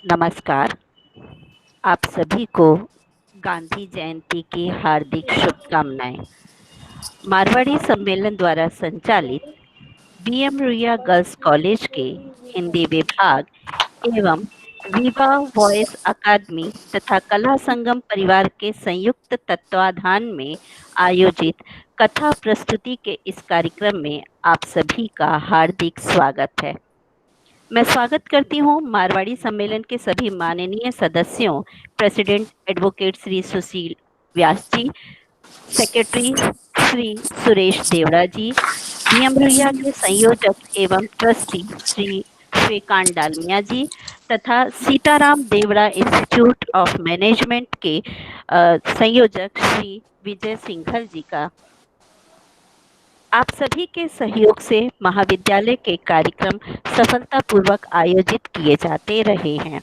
नमस्कार। आप सभी को गांधी जयंती की हार्दिक शुभकामनाएं। मारवाड़ी सम्मेलन द्वारा संचालित बीएम रुइया गर्ल्स कॉलेज के हिंदी विभाग एवं विवा वॉइस अकादमी तथा कला संगम परिवार के संयुक्त तत्वाधान में आयोजित कथा प्रस्तुति के इस कार्यक्रम में आप सभी का हार्दिक स्वागत है। मैं स्वागत करती हूँ मारवाड़ी सम्मेलन के सभी माननीय सदस्यों, president advocate Shri Sushil Vyas ji, secretary Shri Suresh Deora ji, BM Ruia के संयोजक एवं ट्रस्टी श्री श्रीकांत डालमिया जी तथा Sitaram Deora institute of management के संयोजक श्री विजय सिंघल जी का आप सभी के सहयोग से महाविद्यालय के कार्यक्रम सफलतापूर्वक आयोजित किए जाते रहे हैं।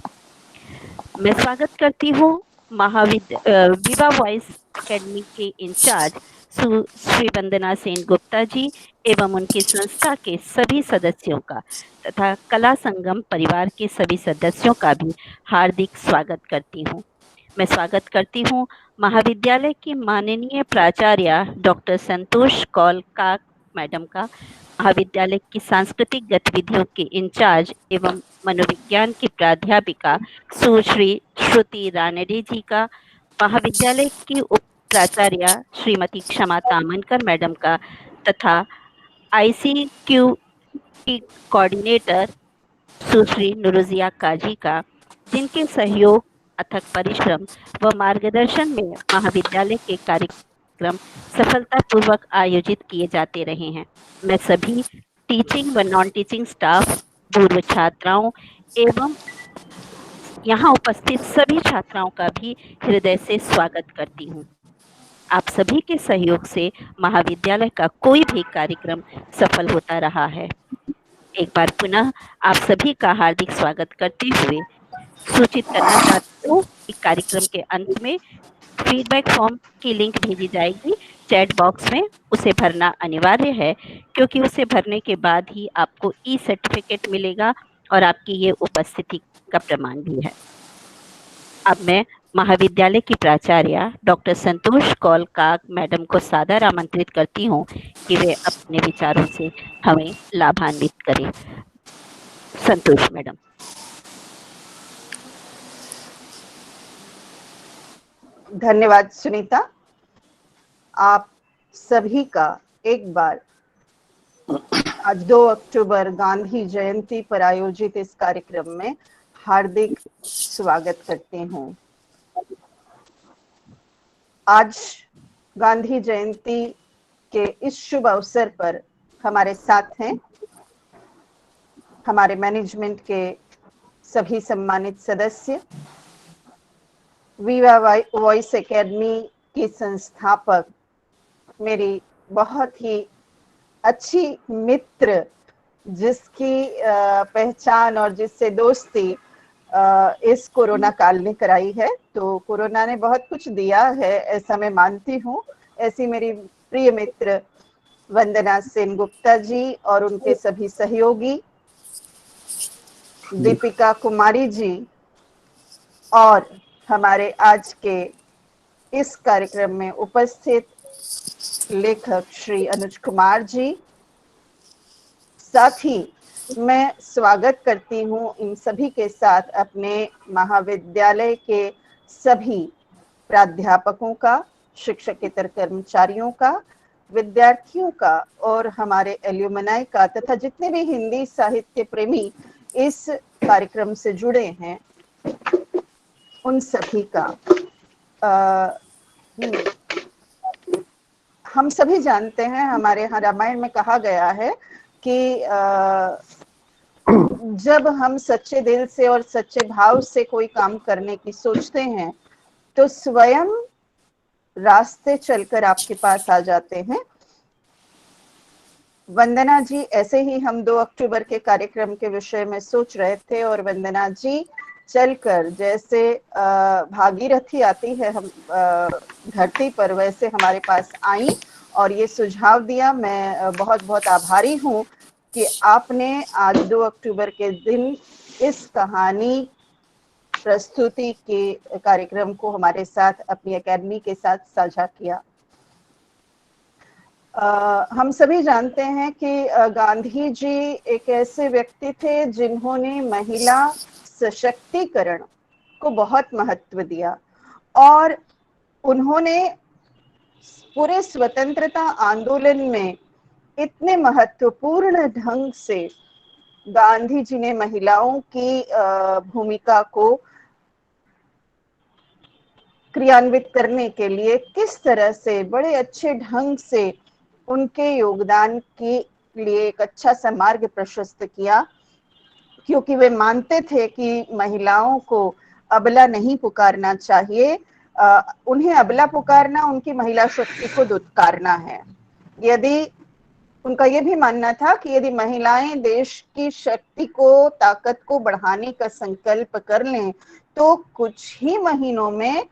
मैं स्वागत करती हूँ विवा वॉइस एकेडमी के इंचार्ज श्री वंदना सेन गुप्ता जी एवं उनकी संस्था के सभी सदस्यों का तथा कला संगम परिवार के सभी सदस्यों का भी हार्दिक स्वागत करती हूँ। मैं स्वागत करती हूँ महाविद्यालय की माननीय प्राचार्य डॉक्टर संतोष कौल काक मैडम का, महाविद्यालय की सांस्कृतिक गतिविधियों के इंचार्ज एवं मनोविज्ञान की प्राध्यापिका सुश्री श्रुति रानडे जी का, महाविद्यालय की उप प्राचार्य श्रीमती क्षमा तामनकर मैडम का तथा आईसीक्यू की कोऑर्डिनेटर सुश्री नुरुजिया काजी का, जिनके सहयोग, अथक परिश्रम व मार्गदर्शन में महाविद्यालय के कार्यक्रम सफलतापूर्वक आयोजित किए जाते रहे हैं। मैं सभी टीचिंग व नॉन टीचिंग स्टाफ, पूर्व छात्राओं एवं यहाँ उपस्थित सभी छात्राओं का भी हृदय से स्वागत करती हूँ। आप सभी के सहयोग से महाविद्यालय का कोई भी कार्यक्रम सफल होता रहा है। एक बार पुनः आप सभी का हार्दिक स्वागत करते हुए सूचित करना चाहती हूँ कि कार्यक्रम के अंत में फीडबैक फॉर्म की लिंक भेजी जाएगी चैट बॉक्स में। उसे भरना अनिवार्य है क्योंकि उसे भरने के बाद ही आपको ई सर्टिफिकेट मिलेगा और आपकी ये उपस्थिति का प्रमाण भी है। अब मैं महाविद्यालय की प्राचार्य डॉक्टर संतोष कौल काक मैडम को सादर आमंत्रित करती हूँ कि वे अपने विचारों से हमें लाभान्वित करें। संतोष मैडम। धन्यवाद सुनीता। आप सभी का एक बार आज 2 अक्टूबर गांधी जयंती पर आयोजित इस कार्यक्रम में हार्दिक स्वागत करते हूँ। आज गांधी जयंती के इस शुभ अवसर पर हमारे साथ हैं हमारे मैनेजमेंट के सभी सम्मानित सदस्य, विवा वॉइस एकेडमी की संस्थापक, मेरी बहुत ही अच्छी मित्र, जिसकी पहचान और जिससे दोस्ती इस कोरोना काल में कराई है। तो कोरोना ने बहुत कुछ दिया है ऐसा मैं मानती हूँ। ऐसी मेरी प्रिय मित्र वंदना सेन गुप्ता जी और उनके सभी सहयोगी, दीपिका कुमारी जी और हमारे आज के इस कार्यक्रम में उपस्थित लेखक श्री अनुज कुमार जी। साथ ही मैं स्वागत करती हूँ इन सभी के साथ अपने महाविद्यालय के सभी प्राध्यापकों का, शिक्षकेतर कर्मचारियों का, विद्यार्थियों का और हमारे एल्यूमनाई का तथा जितने भी हिंदी साहित्य प्रेमी इस कार्यक्रम से जुड़े हैं उन सभी का। हम सभी जानते हैं, हमारे यहाँ रामायण में कहा गया है कि जब हम सच्चे दिल से और सच्चे भाव से कोई काम करने की सोचते हैं तो स्वयं रास्ते चलकर आपके पास आ जाते हैं। वंदना जी, ऐसे ही हम 2 अक्टूबर के कार्यक्रम के विषय में सोच रहे थे और वंदना जी चलकर, जैसे भागीरथी आती है हम धरती पर, वैसे हमारे पास आई और ये सुझाव दिया। मैं बहुत बहुत आभारी हूँ कि आपने आज 2 अक्टूबर के दिन इस कहानी प्रस्तुति के कार्यक्रम को हमारे साथ अपनी एकेडमी के साथ साझा किया। हम सभी जानते हैं कि गांधी जी एक ऐसे व्यक्ति थे जिन्होंने महिला सशक्तिकरण को बहुत महत्व दिया और उन्होंने पूरे स्वतंत्रता आंदोलन में इतने महत्वपूर्ण ढंग से गांधी जी ने महिलाओं की भूमिका को क्रियान्वित करने के लिए किस तरह से बड़े अच्छे ढंग से उनके योगदान के लिए एक अच्छा सा मार्ग प्रशस्त किया, क्योंकि वे मानते थे कि महिलाओं को अबला नहीं पुकारना चाहिए, उन्हें अबला पुकारना उनकी महिला शक्ति को दुत्कारना है। यदि उनका यह भी मानना था कि यदि महिलाएं देश की शक्ति को, ताकत को बढ़ाने का संकल्प कर लें तो कुछ ही महीनों में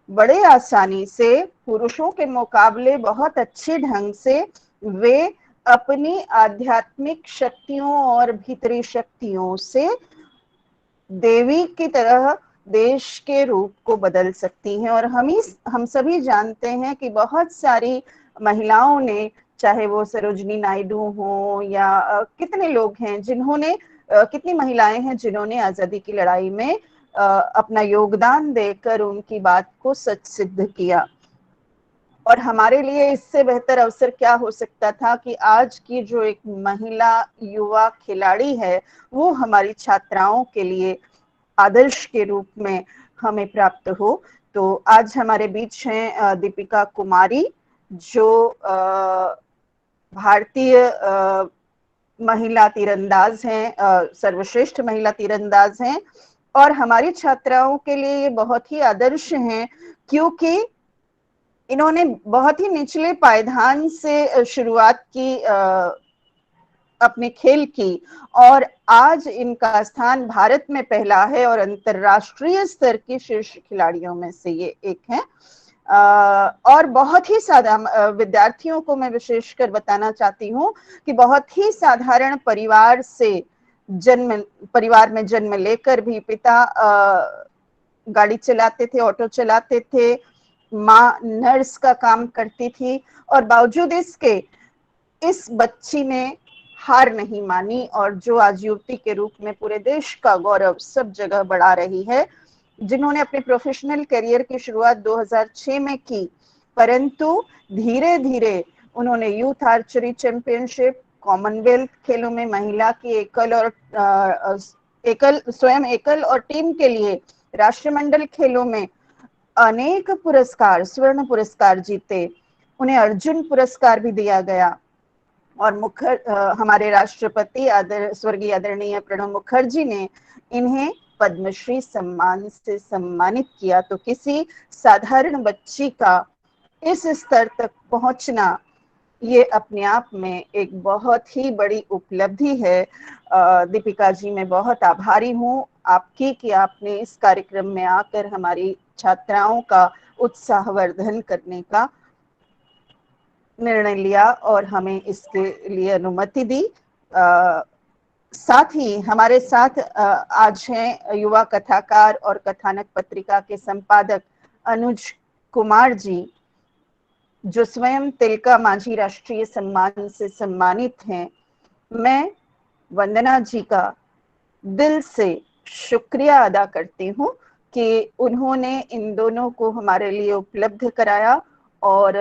बड़े आसानी से पुरुषों के मुकाबले बहुत अच्छे ढंग से वे अपनी आध्यात्मिक शक्तियों और भीतरी शक्तियों से देवी की तरह देश के रूप को बदल सकती हैं। और हम सभी जानते हैं कि बहुत सारी महिलाओं ने, चाहे वो सरोजनी नायडू हो या कितने लोग हैं जिन्होंने, कितनी महिलाएं हैं जिन्होंने आजादी की लड़ाई में अपना योगदान देकर उनकी बात को सच सिद्ध किया। और हमारे लिए इससे बेहतर अवसर क्या हो सकता था कि आज की जो एक महिला युवा खिलाड़ी है वो हमारी छात्राओं के लिए आदर्श के रूप में हमें प्राप्त हो। तो आज हमारे बीच हैं दीपिका कुमारी, जो भारतीय महिला तीरंदाज हैं, सर्वश्रेष्ठ महिला तीरंदाज हैं और हमारी छात्राओं के लिए ये बहुत ही आदर्श हैं, क्योंकि इन्होंने बहुत ही निचले पायदान से शुरुआत की अपने खेल की और आज इनका स्थान भारत में पहला है और अंतरराष्ट्रीय स्तर की शीर्ष खिलाड़ियों में से ये एक है। और बहुत ही विद्यार्थियों को मैं विशेषकर बताना चाहती हूँ कि बहुत ही साधारण परिवार में जन्म लेकर भी पिता गाड़ी चलाते थे, ऑटो चलाते थे, माँ नर्स का काम करती थी और बावजूद इसके इस बच्ची ने हार नहीं मानी और जो आज युवती के रूप में पूरे देश का गौरव सब जगह बढ़ा रही है, जिन्होंने अपने प्रोफेशनल करियर की शुरुआत 2006 में की, परंतु धीरे धीरे उन्होंने यूथ आर्चरी चैंपियनशिप, कॉमनवेल्थ खेलों में महिला की स्वयं एकल और टीम के लिए राष्ट्रमंडल खेलों में अनेक पुरस्कार, स्वर्ण पुरस्कार जीते। उन्हें अर्जुन पुरस्कार भी दिया गया और हमारे राष्ट्रपति स्वर्गीय आदरणीय प्रणब मुखर्जी ने इन्हें पद्मश्री सम्मान से सम्मानित किया। तो किसी साधारण बच्ची का इस स्तर तक पहुंचना ये अपने आप में एक बहुत ही बड़ी उपलब्धि है। दीपिका जी, मैं बहुत आभारी हूँ आपकी कि आपने इस कार्यक्रम में आकर हमारी छात्राओं का उत्साहवर्धन करने का निर्णय लिया और हमें इसके लिए अनुमति दी। साथ ही हमारे साथ आज हैं युवा कथाकार और कथानक पत्रिका के संपादक अनुज कुमार जी, जो स्वयं तिलका मांझी राष्ट्रीय सम्मान से सम्मानित हैं। मैं वंदना जी का दिल से शुक्रिया अदा करती हूँ कि उन्होंने इन दोनों को हमारे लिए उपलब्ध कराया और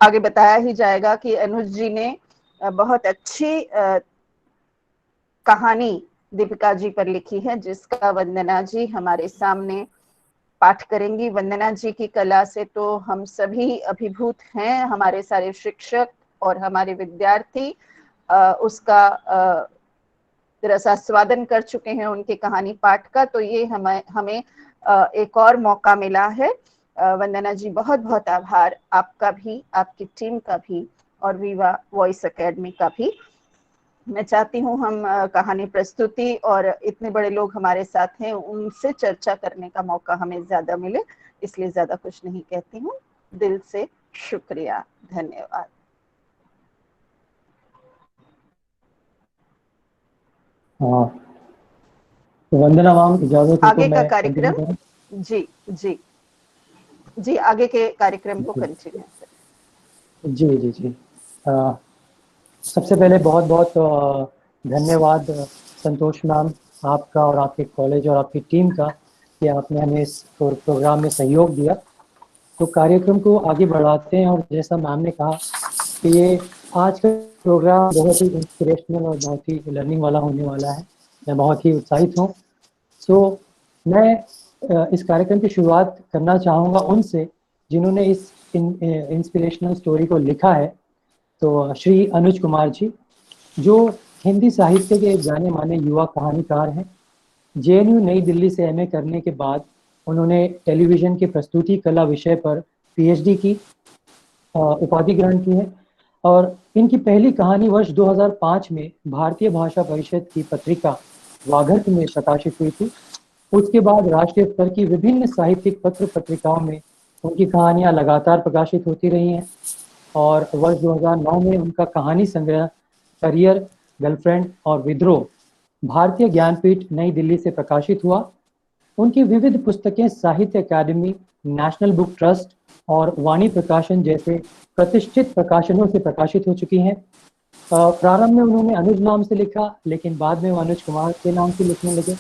आगे बताया ही जाएगा कि अनुज जी ने बहुत अच्छी कहानी दीपिका जी पर लिखी है, जिसका वंदना जी हमारे सामने पाठ करेंगी। वंदना जी की कला से तो हम सभी अभिभूत हैं, हमारे सारे शिक्षक और हमारे विद्यार्थी उसका रसास्वादन कर चुके हैं उनके कहानी पाठ का। तो ये हमें एक और मौका मिला है। वंदना जी, बहुत बहुत आभार आपका भी, आपकी टीम का भी और विवा वॉइस एकेडमी का भी। मैं चाहती हूँ हम कहानी प्रस्तुति और इतने बड़े लोग हमारे साथ हैं, उनसे चर्चा करने का मौका हमें ज्यादा मिले, इसलिए ज्यादा कुछ नहीं कहती हूँ। दिल से शुक्रिया, धन्यवाद। हाँ, तो वंदना मैम, इजाजत हो तो आगे का मैं कंटिन्यू कार्यक्रम, करूं? जी जी जी, आगे के कार्यक्रम को जी कंटिन्यू जी जी जी। अ, सबसे पहले बहुत बहुत धन्यवाद संतोष मैम, आपका और आपके कॉलेज और आपकी टीम का, कि आपने हमें इस प्रोग्राम में सहयोग दिया। तो कार्यक्रम को आगे बढ़ाते हैं, और जैसा मैम ने कहा कि ये आज का प्रोग्राम बहुत ही इंस्पिरेशनल और बहुत ही लर्निंग वाला होने वाला है। मैं बहुत ही उत्साहित हूँ। सो मैं इस कार्यक्रम की शुरुआत करना चाहूँगा उनसे जिन्होंने इस इंस्पिरेशनल स्टोरी को लिखा है। तो श्री अनुज कुमार जी, जो हिंदी साहित्य के एक जाने माने युवा कहानीकार हैं। जेएनयू नई दिल्ली से एमए करने के बाद उन्होंने टेलीविजन के प्रस्तुति कला विषय पर पीएचडी की उपाधि ग्रहण की है। और इनकी पहली कहानी वर्ष 2005 में भारतीय भाषा परिषद की पत्रिका वागर्त में प्रकाशित हुई थी। उसके बाद राष्ट्रीय स्तर की विभिन्न साहित्यिक पत्र पत्रिकाओं में उनकी कहानियां लगातार प्रकाशित होती रही हैं। और वर्ष 2009 में उनका कहानी संग्रह करियर, गर्लफ्रेंड और विद्रोह भारतीय ज्ञानपीठ नई दिल्ली से प्रकाशित हुआ। उनकी विविध पुस्तकें साहित्य अकादमी, नेशनल बुक ट्रस्ट और वाणी प्रकाशन जैसे प्रतिष्ठित प्रकाशनों से प्रकाशित हो चुकी हैं। प्रारंभ में उन्होंने अनुज नाम से लिखा, लेकिन बाद में वो अनुज कुमार के नाम से लिखने लगे।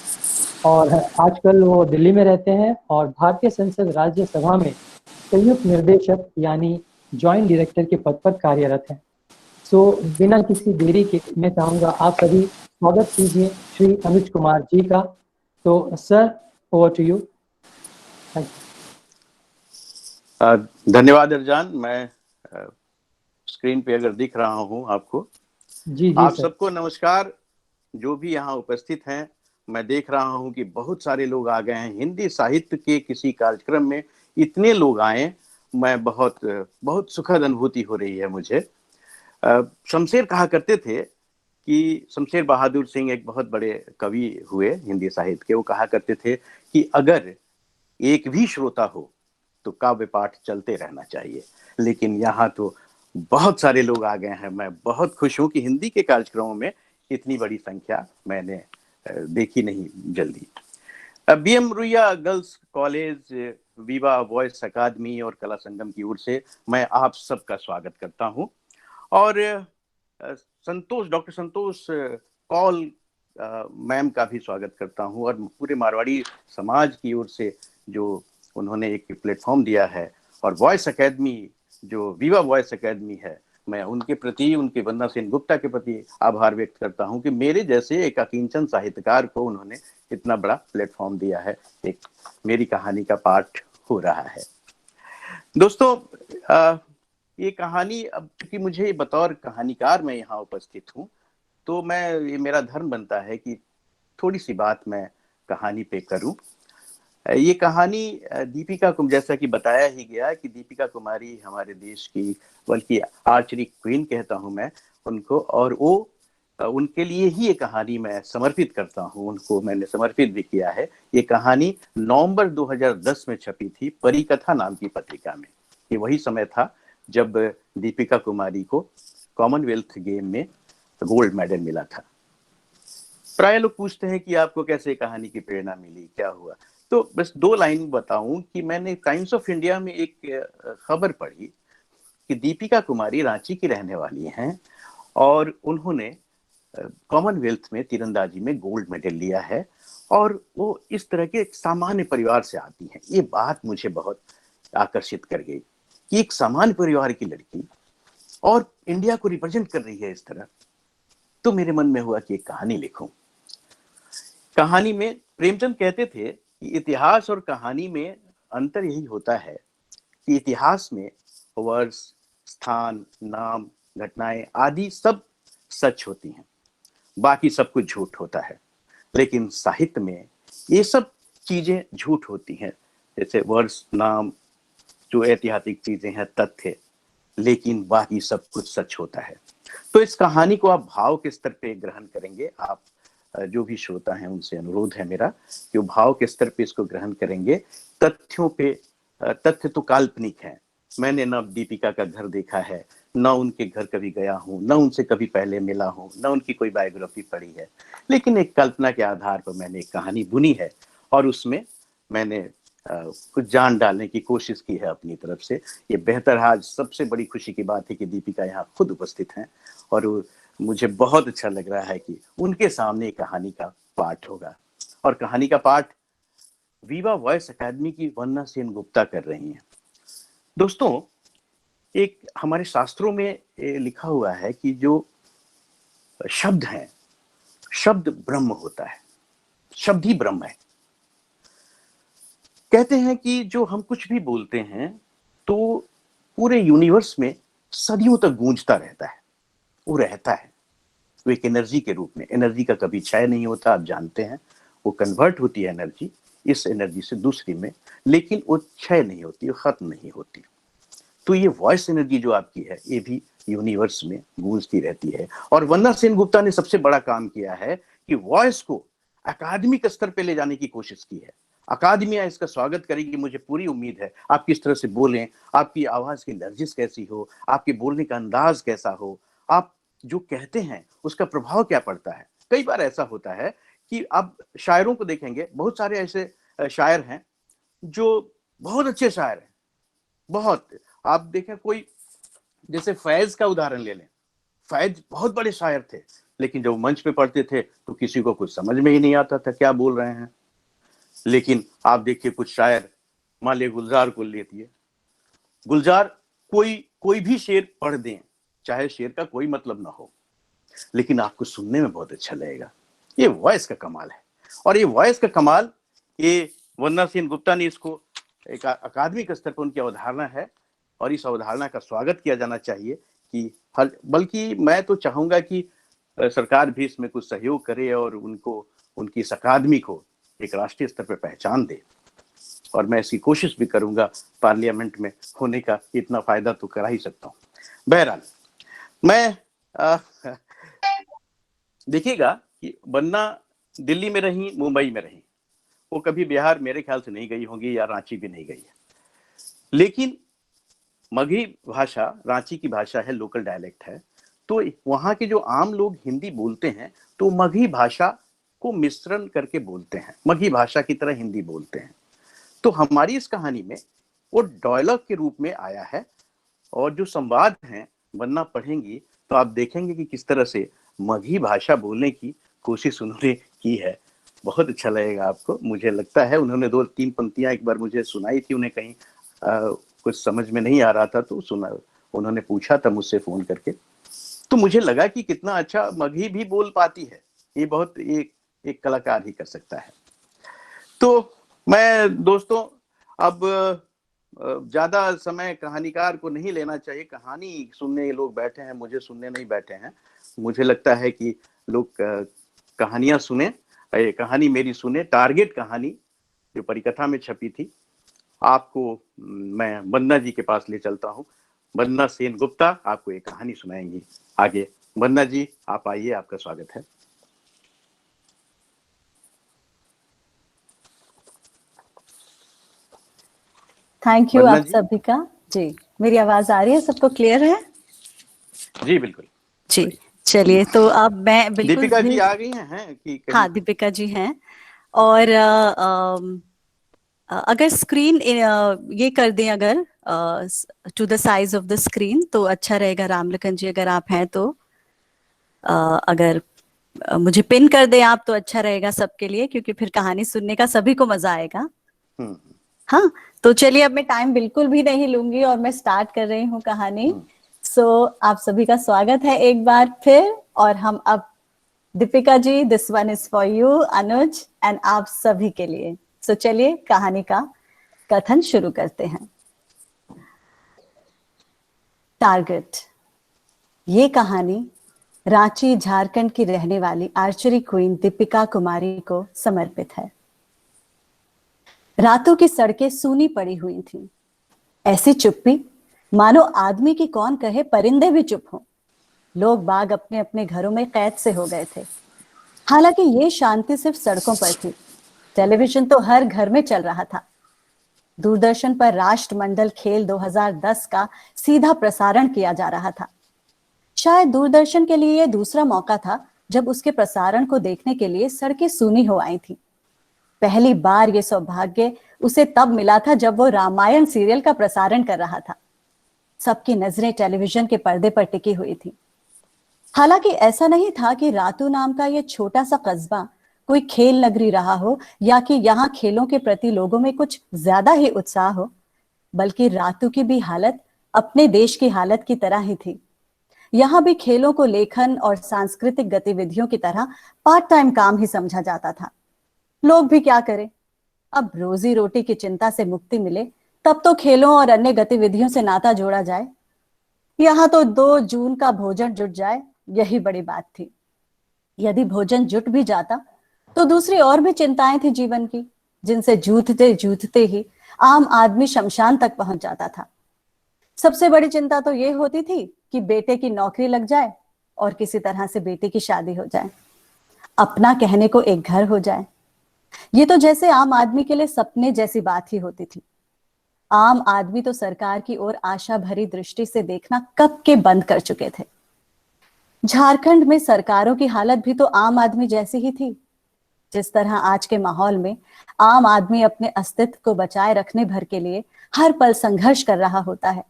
और आजकल वो दिल्ली में रहते हैं और भारतीय संसद राज्यसभा में संयुक्त निर्देशक यानी जॉइंट डायरेक्टर के पद पर कार्यरत हैं। सो बिना किसी देरी के मैं चाहूँगा आप सभी स्वागत कीजिए श्री अनुज कुमार जी का। तो sir, over to you. Thank you. धन्यवाद अर्जान। मैं स्क्रीन पे अगर दिख रहा हूँ आपको, जी जी आप सर। सबको नमस्कार। जो भी यहाँ उपस्थित हैं, मैं देख रहा हूँ कि बहुत सारे लोग आ गए हैं। हिंदी साहित्य के किसी कार्यक्रम में इतने लोग आए, मैं बहुत बहुत सुखद अनुभूति हो रही है मुझे। शमशेर कहा करते थे कि शमशेर बहादुर सिंह एक बहुत बड़े कवि हुए हिंदी साहित्य के। वो कहा करते थे कि अगर एक भी श्रोता हो तो काव्य पाठ चलते रहना चाहिए। लेकिन यहाँ तो बहुत सारे लोग आ गए हैं। मैं बहुत खुश हूँ कि हिंदी के कार्यक्रमों में इतनी बड़ी संख्या मैंने देखी नहीं जल्दी। बीएम रुइया गर्ल्स कॉलेज, विवा वॉइस अकादमी और कला संगम की ओर से मैं आप सबका स्वागत करता हूँ। और संतोष, डॉक्टर संतोष कौल मैम का भी स्वागत करता हूँ। और पूरे मारवाड़ी समाज की ओर से जो उन्होंने एक प्लेटफॉर्म दिया है, और वॉइस एकेडमी जो विवा वॉइस एकेडमी है, मैं उनके प्रति, उनके वंदना सेन गुप्ता के प्रति आभार व्यक्त करता हूं कि मेरे जैसे एक अकिंचन साहित्यकार को उन्होंने इतना बड़ा प्लेटफॉर्म दिया है। एक मेरी कहानी का पाठ हो रहा है। दोस्तों, ये कहानी, अब क्योंकि मुझे बतौर कहानीकार मैं यहाँ उपस्थित हूँ, तो ये मेरा धर्म बनता है कि थोड़ी सी बात मैं कहानी पे करूं। ये कहानी दीपिका कुमारी, जैसा कि बताया ही गया कि दीपिका कुमारी हमारे देश की, बल्कि आर्चरी क्वीन कहता हूं मैं उनको, और वो उनके लिए ही ये कहानी मैं समर्पित करता हूं। उनको मैंने समर्पित भी किया है। ये कहानी नवंबर 2010 में छपी थी परिकथा नाम की पत्रिका में। ये वही समय था जब दीपिका कुमारी को कॉमनवेल्थ गेम में गोल्ड मेडल मिला था। प्राय लोग पूछते हैं कि आपको कैसे कहानी की प्रेरणा मिली, क्या हुआ। तो बस 2 लाइन बताऊं कि मैंने टाइम्स ऑफ इंडिया में एक खबर पढ़ी कि दीपिका कुमारी रांची की रहने वाली हैं और उन्होंने कॉमनवेल्थ में तीरंदाजी में गोल्ड मेडल लिया है, और वो इस तरह के एक सामान्य परिवार से आती हैं। ये बात मुझे बहुत आकर्षित कर गई कि एक सामान्य परिवार की लड़की और इंडिया को रिप्रेजेंट कर रही है इस तरह। तो मेरे मन में हुआ कि एक कहानी लिखूं। कहानी में प्रेमचंद कहते थे कि इतिहास और कहानी में अंतर यही होता है कि इतिहास में वर्ष, स्थान, नाम, घटनाएं आदि सब सच होती हैं, बाकी सब कुछ झूठ होता है। लेकिन साहित्य में ये सब चीजें झूठ होती हैं, जैसे वर्ष, नाम, जो ऐतिहासिक चीजें हैं, तथ्य, लेकिन बाकी सब कुछ सच होता है। तो इस कहानी को आप भाव के स्तर पे ग्रहण करेंगे। आप जो भी श्रोता हैं उनसे अनुरोध है मेरा कि वो भाव के स्तर पे इसको ग्रहण करेंगे। तथ्यों पे, तथ्य तो काल्पनिक हैं, मैंने न दीपिका का घर देखा है, न उनके घर कभी गया हूँ, न उनसे कभी पहले मिला हूँ, न उनकी कोई बायोग्राफी पढ़ी है, लेकिन एक कल्पना के आधार पर मैंने एक कहानी बुनी है और उसमें मैंने कुछ जान डालने की कोशिश की है अपनी तरफ से। ये बेहतर है, आज सबसे बड़ी खुशी की बात है कि दीपिका यहाँ खुद उपस्थित हैं और मुझे बहुत अच्छा लग रहा है कि उनके सामने कहानी का पाठ होगा। और कहानी का पाठ विवा वॉइस एकेडमी की वंदना सेन गुप्ता कर रही हैं। दोस्तों, एक हमारे शास्त्रों में लिखा हुआ है कि जो शब्द है, शब्द ब्रह्म होता है, शब्द ही ब्रह्म है। कहते हैं कि जो हम कुछ भी बोलते हैं तो पूरे यूनिवर्स में सदियों तक गूंजता रहता है, वो रहता है, वो एक एनर्जी के रूप में। एनर्जी का कभी क्षय नहीं होता, आप जानते हैं, वो कन्वर्ट होती है एनर्जी इस एनर्जी से दूसरी में, लेकिन वो क्षय नहीं होती, वो खत्म नहीं होती। तो ये वॉइस एनर्जी जो आपकी है, ये भी यूनिवर्स में गूंजती रहती है। और वंदना सेन गुप्ता ने सबसे बड़ा काम किया है कि वॉइस को अकादमिक स्तर पे ले जाने की कोशिश की है। अकादमिया इसका स्वागत करेगी, मुझे पूरी उम्मीद है। आप किस तरह से बोलें, आपकी आवाज की लर्जिश कैसी हो, आपके बोलने का अंदाज कैसा हो, आप जो कहते हैं उसका प्रभाव क्या पड़ता है। कई बार ऐसा होता है कि आप शायरों को देखेंगे, बहुत सारे ऐसे शायर हैं जो बहुत अच्छे शायर हैं, बहुत। आप देखें, कोई जैसे फैज का उदाहरण ले लें, फैज बहुत बड़े शायर थे, लेकिन जब मंच पे पढ़ते थे तो किसी को कुछ समझ में ही नहीं आता था क्या बोल रहे हैं। लेकिन आप देखिए कुछ शायर, मान लिया गुलजार को लेती, गुलजार कोई भी शेर पढ़ दें, चाहे शेर का कोई मतलब ना हो, लेकिन आपको सुनने में बहुत अच्छा लगेगा। ये वॉइस का कमाल है। और ये वॉइस का कमाल, ये वंदना सेन गुप्ता ने इसको एक अकादमिक स्तर पर उनकी अवधारणा है और इस अवधारणा का स्वागत किया जाना चाहिए कि हर, बल्कि मैं तो चाहूंगा कि सरकार भी इसमें कुछ सहयोग करे और उनको, उनकी इस अकादमी को एक राष्ट्रीय स्तर पर पहचान दे। और मैं इसकी कोशिश भी करूंगा पार्लियामेंट में होने का, इतना फायदा तो करा ही सकता हूँ। बहरहाल, मैं देखिएगा कि वंदना दिल्ली में रही, मुंबई में रही, वो कभी बिहार मेरे ख्याल से नहीं गई होंगी या रांची भी नहीं गई है। लेकिन मगही भाषा रांची की भाषा है, लोकल डायलेक्ट है, तो वहां के जो आम लोग हिंदी बोलते हैं तो मगही भाषा को मिश्रण करके बोलते हैं, मगही भाषा की तरह हिंदी बोलते हैं। तो हमारी इस कहानी में वो डायलॉग के रूप में आया है और जो संवाद हैं वरना पढ़ेंगी तो आप देखेंगे कि किस तरह से मगही भाषा बोलने की कोशिश उन्होंने की है। बहुत अच्छा लगेगा आपको। मुझे लगता है उन्होंने 2-3 पंक्तियां एक बार मुझे सुनाई थी, उन्हें कहीं कुछ समझ में नहीं आ रहा था तो सुना, उन्होंने पूछा था मुझसे फोन करके, तो मुझे लगा कि कितना अच्छा मगही भी बोल पाती है, ये बहुत एक कलाकार ही कर सकता है। तो मैं दोस्तों अब ज्यादा समय कहानीकार को नहीं लेना चाहिए, कहानी सुनने लोग बैठे हैं, मुझे सुनने नहीं बैठे हैं। मुझे लगता है कि लोग कहानियां सुने, कहानी मेरी सुने। टारगेट कहानी जो परिकथा में छपी थी, आपको मैं वंदना जी के पास ले चलता हूँ। वंदना सेन गुप्ता आपको एक कहानी सुनाएंगी आगे। वंदना जी आप आइए, आपका स्वागत है। थैंक यू आप सभी का। जी, मेरी आवाज आ रही है, सबको क्लियर है? जी बिल्कुल जी, चलिए तो अब मैं बिल्कुल दीपिका जी आ गई हैं कि हाँ, दीपिका जी हैं। और अगर स्क्रीन ये कर दें, अगर to the size of the screen तो अच्छा रहेगा। रामलखन जी अगर आप हैं तो अगर मुझे पिन कर दें आप तो अच्छा रहेगा सबके लिए, क्योंकि फिर कहानी सुनने का सभी को मजा आएगा। हाँ, तो चलिए अब मैं टाइम बिल्कुल भी नहीं लूंगी और मैं स्टार्ट कर रही हूँ कहानी। आप सभी का स्वागत है एक बार फिर। और हम अब Deepika ji, this one is for you, Anuj and आप सभी के लिए। चलिए कहानी का कथन शुरू करते हैं। टारगेट। ये कहानी रांची झारखंड की रहने वाली आर्चरी क्वीन दीपिका कुमारी को समर्पित है। रातों की सड़कें सूनी पड़ी हुई थीं। ऐसी चुप्पी मानो आदमी की कौन कहे, परिंदे भी चुप हों। लोग बाग अपने अपने घरों में कैद से हो गए थे। हालांकि ये शांति सिर्फ सड़कों पर थी, टेलीविजन तो हर घर में चल रहा था। दूरदर्शन पर राष्ट्रमंडल खेल 2010 का सीधा प्रसारण किया जा रहा था। शायद दूरदर्शन के लिए यह दूसरा मौका था जब उसके प्रसारण को देखने के लिए सड़कें सूनी हो आई थी। पहली बार ये सौभाग्य उसे तब मिला था जब वो रामायण सीरियल का प्रसारण कर रहा था। सबकी नजरें टेलीविजन के पर्दे पर टिकी हुई थी। हालांकि ऐसा नहीं था कि रातू नाम का यह छोटा सा कस्बा कोई खेल नगरी रहा हो या कि यहाँ खेलों के प्रति लोगों में कुछ ज्यादा ही उत्साह हो, बल्कि रातू की भी हालत अपने देश की हालत की तरह ही थी। यहाँ भी खेलों को लेखन और सांस्कृतिक गतिविधियों की तरह पार्ट टाइम काम ही समझा जाता था। लोग भी क्या करें, अब रोजी रोटी की चिंता से मुक्ति मिले तब तो खेलों और अन्य गतिविधियों से नाता जोड़ा जाए। यहाँ तो 2 जून का भोजन जुट जाए, यही बड़ी बात थी। यदि भोजन जुट भी जाता तो दूसरी और भी चिंताएं थी जीवन की, जिनसे जूझते जूझते ही आम आदमी शमशान तक पहुंच जाता था। सबसे बड़ी चिंता तो ये होती थी कि बेटे की नौकरी लग जाए और किसी तरह से बेटी की शादी हो जाए, अपना कहने को एक घर हो जाए। ये तो जैसे आम आदमी के लिए सपने जैसी बात ही होती थी। आम आदमी तो सरकार की ओर आशा भरी दृष्टि से देखना कब के बंद कर चुके थे। झारखंड में सरकारों की हालत भी तो आम आदमी जैसी ही थी। जिस तरह आज के माहौल में आम आदमी अपने अस्तित्व को बचाए रखने भर के लिए हर पल संघर्ष कर रहा होता है,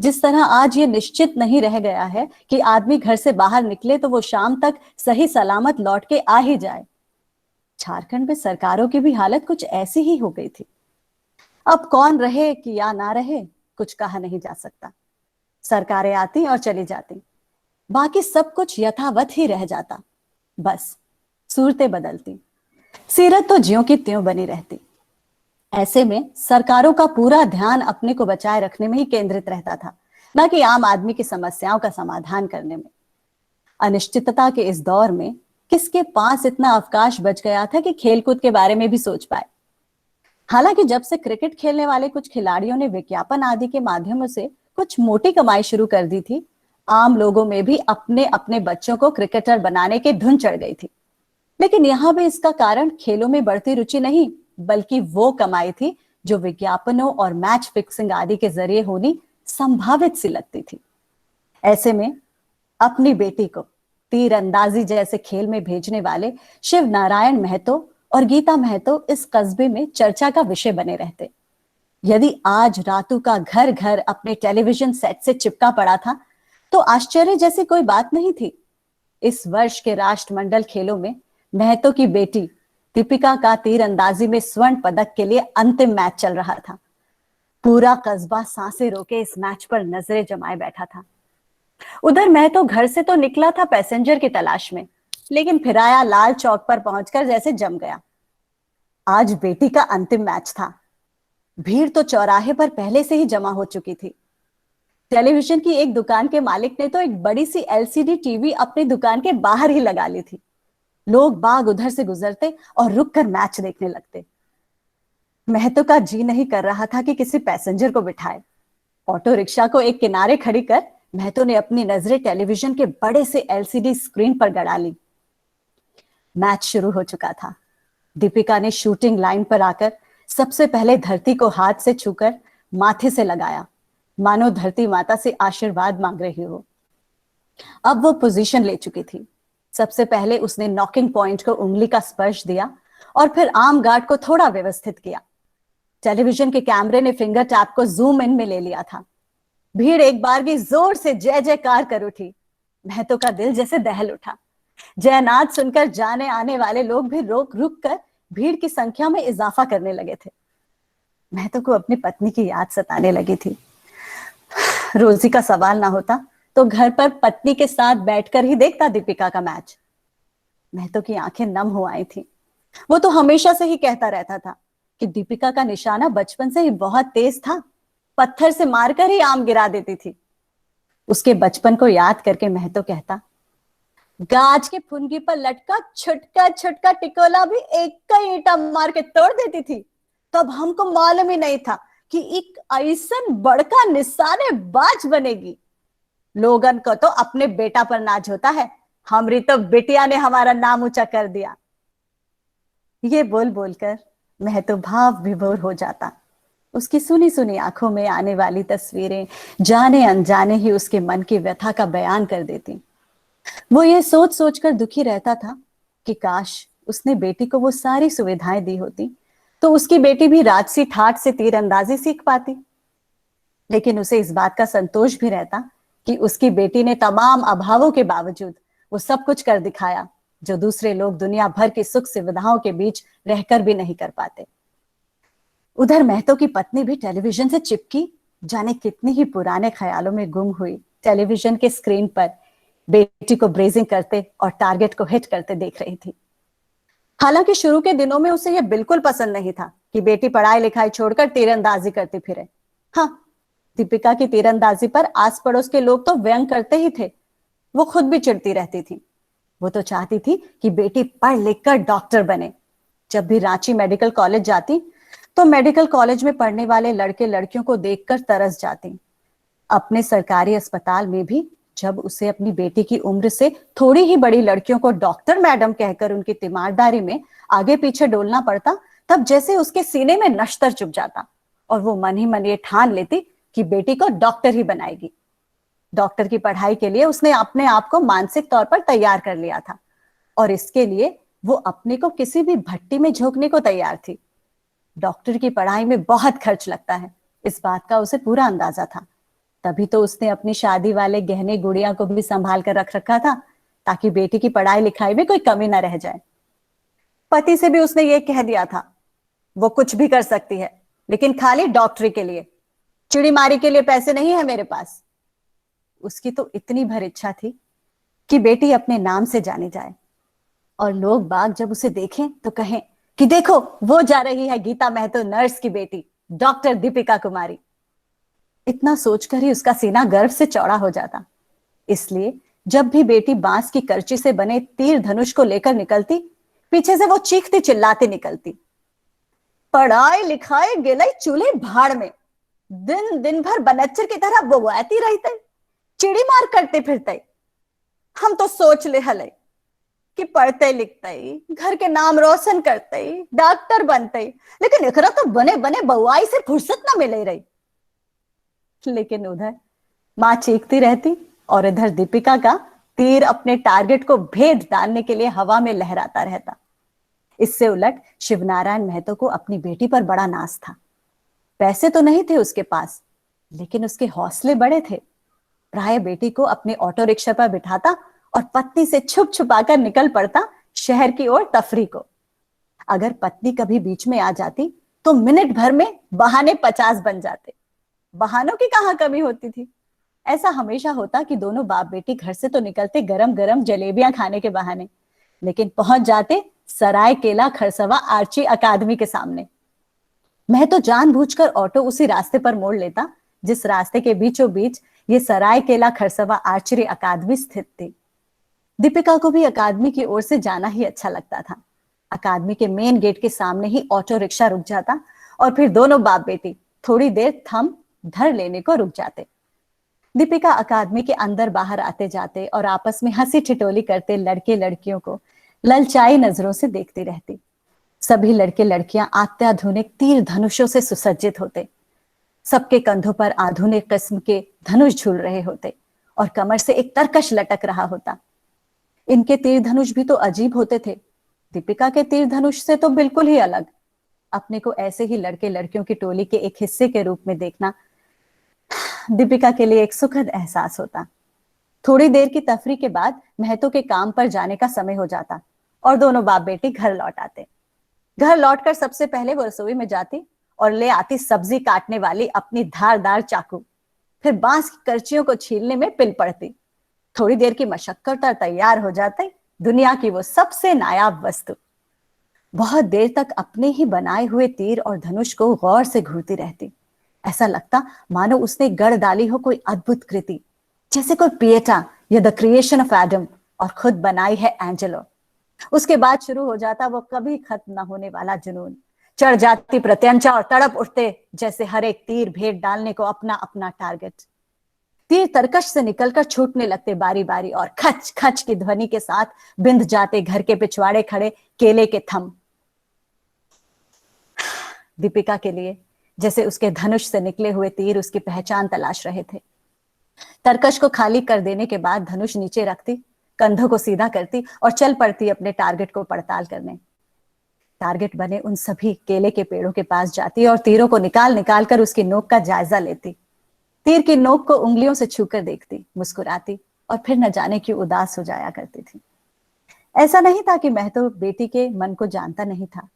जिस तरह आज ये निश्चित नहीं रह गया है कि आदमी घर से बाहर निकले तो वो शाम तक सही सलामत लौट के आ ही जाए, झारखंड में सरकारों की भी हालत कुछ ऐसी ही हो गई थी। अब कौन रहे कि या ना रहे, कुछ कहा नहीं जा सकता। सरकारें आती और चली जाती, बाकी सब कुछ यथावत ही रह जाता। बस सूरतें बदलती, सीरत तो ज्यों की त्यों बनी रहती। ऐसे में सरकारों का पूरा ध्यान अपने को बचाए रखने में ही केंद्रित रहता था, न कि आम आदमी की समस्याओं का समाधान करने में। अनिश्चितता के इस दौर में किसके पास इतना अवकाश बच गया था कि खेलकूद के बारे में भी सोच पाए। हालांकि जब से क्रिकेट खेलने वाले कुछ खिलाड़ियों ने विज्ञापन आदि के माध्यमों से कुछ मोटी कमाई शुरू कर दी थी, आम लोगों में भी अपने अपने बच्चों को क्रिकेटर बनाने की धुन चढ़ गई थी। लेकिन यहाँ भी इसका कारण खेलों में बढ़ती रुचि नहीं, बल्कि वो कमाई थी जो विज्ञापनों और मैच फिक्सिंग आदि के जरिए होनी संभावित सी लगती थी। ऐसे में अपनी बेटी को तीरंदाजी जैसे खेल में भेजने वाले शिव नारायण महतो और गीता महतो इस कस्बे में चर्चा का विषय बने रहते। यदि आज रातू का घर घर अपने टेलीविजन सेट से चिपका पड़ा था तो आश्चर्य जैसी कोई बात नहीं थी। इस वर्ष के राष्ट्रमंडल खेलों में महतो की बेटी दीपिका का तीरंदाजी में स्वर्ण पदक के लिए अंतिम मैच चल रहा था। पूरा कस्बा सांसें रोके इस मैच पर नजरें जमाए बैठा था। उधर महतो घर से तो निकला था पैसेंजर की तलाश में, लेकिन फिर आया लाल चौक पर पहुंचकर जैसे जम गया। आज बेटी का अंतिम मैच था। भीड़ तो चौराहे पर पहले से ही जमा हो चुकी थी। टेलीविजन की एक दुकान के मालिक ने तो एक बड़ी सी एलसीडी टीवी अपनी दुकान के बाहर ही लगा ली थी। लोग बाग उधर से गुजरते और रुककर मैच देखने लगते। महतो का जी नहीं कर रहा था कि किसी पैसेंजर को बिठाए। ऑटो रिक्शा को एक किनारे खड़ी कर महतो ने अपनी नजरें टेलीविजन के बड़े से एलसीडी स्क्रीन पर गड़ा ली। मैच शुरू हो चुका था। दीपिका ने शूटिंग लाइन पर आकर सबसे पहले धरती को हाथ से छूकर माथे से लगाया, मानो धरती माता से आशीर्वाद मांग रही हो। अब वो पोजीशन ले चुकी थी। सबसे पहले उसने नॉकिंग पॉइंट को उंगली का स्पर्श दिया और फिर आर्म गार्ड को थोड़ा व्यवस्थित किया। टेलीविजन के कैमरे ने फिंगर टैप को जूम इन में ले लिया था। भीड़ एक बार भी जोर से जय जयकार कर उठी। महतो का दिल जैसे दहल उठा। जयनाद सुनकर जाने आने वाले लोग भी रुक कर भीड़ की संख्या में इजाफा करने लगे थे। महतो को अपनी पत्नी की याद सताने लगी थी। रोजी का सवाल ना होता तो घर पर पत्नी के साथ बैठकर ही देखता दीपिका का मैच। महतो की आंखें नम हो आई थी। वो तो हमेशा से ही कहता रहता था कि दीपिका का निशाना बचपन से ही बहुत तेज था, पत्थर से मारकर ही आम गिरा देती थी। उसके बचपन को याद करके महतो कहता, गाज के फुनगी पर लटका छुटका छुटका टिकोला भी एक का ईंटा मार के तोड़ देती थी। तब हमको मालूम ही नहीं था कि एक ऐसन बड़का निशाने बाज बनेगी। लोगन को तो अपने बेटा पर नाज होता है, हमरी तो बिटिया ने हमारा नाम ऊंचा कर दिया। ये बोल बोलकर महतो भाव विभोर हो जाता। उसकी सुनी सुनी आंखों में आने वाली तस्वीरें जाने अनजाने ही उसके मन की व्यथा का बयान कर देती। वो ये सोच सोच कर दुखी रहता था कि काश उसने बेटी को वो सारी सुविधाएं दी होती तो उसकी बेटी भी राजसी ठाठ से तीरंदाजी सीख पाती। लेकिन उसे इस बात का संतोष भी रहता कि उसकी बेटी ने तमाम अभावों के बावजूद वो सब कुछ कर दिखाया जो दूसरे लोग दुनिया भर की सुख सुविधाओं के बीच रहकर भी नहीं कर पाते। उधर महतो की पत्नी भी टेलीविजन से चिपकी जाने कितनी ही पुराने ख्यालों में गुम हुई टेलीविजन के स्क्रीन पर बेटी को ब्रेजिंग करते और टारगेट को हिट करते देख रही थी। हालांकि शुरू के दिनों में उसे यह बिल्कुल पसंद नहीं था कि बेटी पढ़ाई लिखाई छोड़कर तीरंदाजी करती फिरे। हाँ, दीपिका की तीरंदाजी पर आस पड़ोस के लोग तो व्यंग करते ही थे, वो खुद भी चिढ़ती रहती थी। वो तो चाहती थी कि बेटी पढ़ लिख कर डॉक्टर बने। जब भी रांची मेडिकल कॉलेज जाती तो मेडिकल कॉलेज में पढ़ने वाले लड़के लड़कियों को देखकर तरस जाती। अपने सरकारी अस्पताल में भी जब उसे अपनी बेटी की उम्र से थोड़ी ही बड़ी लड़कियों को डॉक्टर मैडम कहकर उनकी तीमारदारी में आगे पीछे डोलना पड़ता, तब जैसे उसके सीने में नश्तर चुभ जाता और वो मन ही मन ये ठान लेती कि बेटी को डॉक्टर ही बनाएगी। डॉक्टर की पढ़ाई के लिए उसने अपने आप को मानसिक तौर पर तैयार कर लिया था और इसके लिए वो अपने को किसी भी भट्टी में झोंकने को तैयार थी। डॉक्टर की पढ़ाई में बहुत खर्च लगता है, इस बात का उसे पूरा अंदाजा था। तभी तो उसने अपनी शादी वाले गहने गुड़िया को भी संभाल कर रख रखा था ताकि बेटी की पढ़ाई लिखाई में कोई कमी न रह जाए। पति से भी उसने ये कह दिया था वो कुछ भी कर सकती है लेकिन खाली डॉक्टरी के लिए, चिड़ीमारी के लिए पैसे नहीं है मेरे पास। उसकी तो इतनी भर इच्छा थी कि बेटी अपने नाम से जानी जाए और लोग बाग जब उसे देखें तो कहें कि देखो वो जा रही है गीता महतो नर्स की बेटी डॉक्टर दीपिका कुमारी। इतना सोचकर ही उसका सीना गर्व से चौड़ा हो जाता। इसलिए जब भी बेटी बांस की करची से बने तीर धनुष को लेकर निकलती, पीछे से वो चीखती चिल्लाती निकलती, पढ़ाई लिखाई गिलाई चूल्हे भाड़ में, दिन दिन भर बनच्चर की तरह बोआती रहते, चिड़ी मार करते फिरते। हम तो सोच ले हले कि पढ़ते लिखते घर के नाम रोशन करते डॉक्टर बनते, लेकिन एकरा तो बने बने बउआई से फुर्सत ना मिले रही। लेकिन उधर मां चीखती रहती और इधर दीपिका का तीर अपने टारगेट को भेद डालने के लिए हवा में लहराता रहता। इससे उलट शिवनारायण महतो को अपनी बेटी पर बड़ा नाज था। पैसे तो नहीं थे उसके पास, लेकिन उसके हौसले बड़े थे। प्राय बेटी को अपने ऑटो रिक्शा पर बिठाता और पत्नी से छुप छुपाकर निकल पड़ता शहर की ओर तफरी को। अगर पत्नी कभी बीच में आ जाती तो मिनट भर में बहाने 50 बन जाते। बहानों की कहां कमी होती थी। ऐसा हमेशा होता कि दोनों बाप बेटी घर से तो निकलते गरम गरम जलेबियां खाने के बहाने, लेकिन पहुंच जाते सराय केला खरसवा आर्ची अकादमी के सामने। मैं तो जानबूझकर ऑटो उसी रास्ते पर मोड़ लेता जिस रास्ते के बीचों बीच ये सराय केला खरसवा आर्चरी अकादमी स्थित थी। दीपिका को भी अकादमी की ओर से जाना ही अच्छा लगता था। अकादमी के मेन गेट के सामने ही ऑटो रिक्शा रुक जाता और फिर दोनों बाप बेटी थोड़ी देर थम धर लेने को रुक जाते। दीपिका अकादमी के अंदर बाहर आते जाते और आपस में हंसी ठिठोली करते लड़के लड़कियों को ललचाई नजरों से देखती रहती। सभी लड़के लड़कियां अत्याधुनिक तीर धनुषों से सुसज्जित होते। सबके कंधों पर आधुनिक किस्म के धनुष झूल रहे होते और कमर से एक तरकश लटक रहा होता। इनके तीर धनुष भी तो अजीब होते थे। दीपिका के तीर धनुष से तो बिल्कुल ही अलग। अपने को ऐसे ही लड़के लड़कियों की टोली के एक हिस्से के रूप में देखना दीपिका के लिए एक सुखद एहसास होता। थोड़ी देर की तफरी के बाद महतो के काम पर जाने का समय हो जाता और दोनों बाप बेटी घर लौट आते। घर लौटकर सबसे पहले वो रसोई में जाती और ले आती सब्जी काटने वाली अपनी धारदार चाकू। फिर बांस की करचियों को छीलने में पिल पड़ती। थोड़ी देर की मशक्कत और तैयार हो जाते दुनिया की वो सबसे नायाब वस्तु। बहुत देर तक अपने ही बनाए हुए तीर और धनुष को गौर से घूरती रहती। ऐसा लगता मानो उसने गढ़ डाली हो कोई अद्भुत कृति, जैसे कोई पिएटा या द क्रिएशन ऑफ एडम और खुद बनाई है एंजेलो। उसके बाद शुरू हो जाता वो कभी खत्म न होने वाला जुनून। चढ़ जाती प्रत्यंचा और तड़प उठते जैसे हर एक तीर भेद डालने को अपना अपना टारगेट। तीर तरकश से निकलकर छूटने लगते बारी बारी और खच खच की ध्वनि के साथ बिंध जाते घर के पिछवाड़े खड़े केले के थम। दीपिका के लिए जैसे उसके धनुष से निकले हुए तीर उसकी पहचान तलाश रहे थे। तरकश को खाली कर देने के बाद धनुष नीचे रखती, कंधों को सीधा करती और चल पड़ती अपने टारगेट को पड़ताल करने। टारगेट बने उन सभी केले के पेड़ों के पास जाती और तीरों को निकाल निकाल कर उसकी नोक का जायजा लेती। तीर की नोक को उंगलियों से छूकर देखती, मुस्कुराती और फिर न जाने क्यों उदास हो जाया करती थी। ऐसा नहीं था कि महतो बेटी के मन को जानता नहीं था,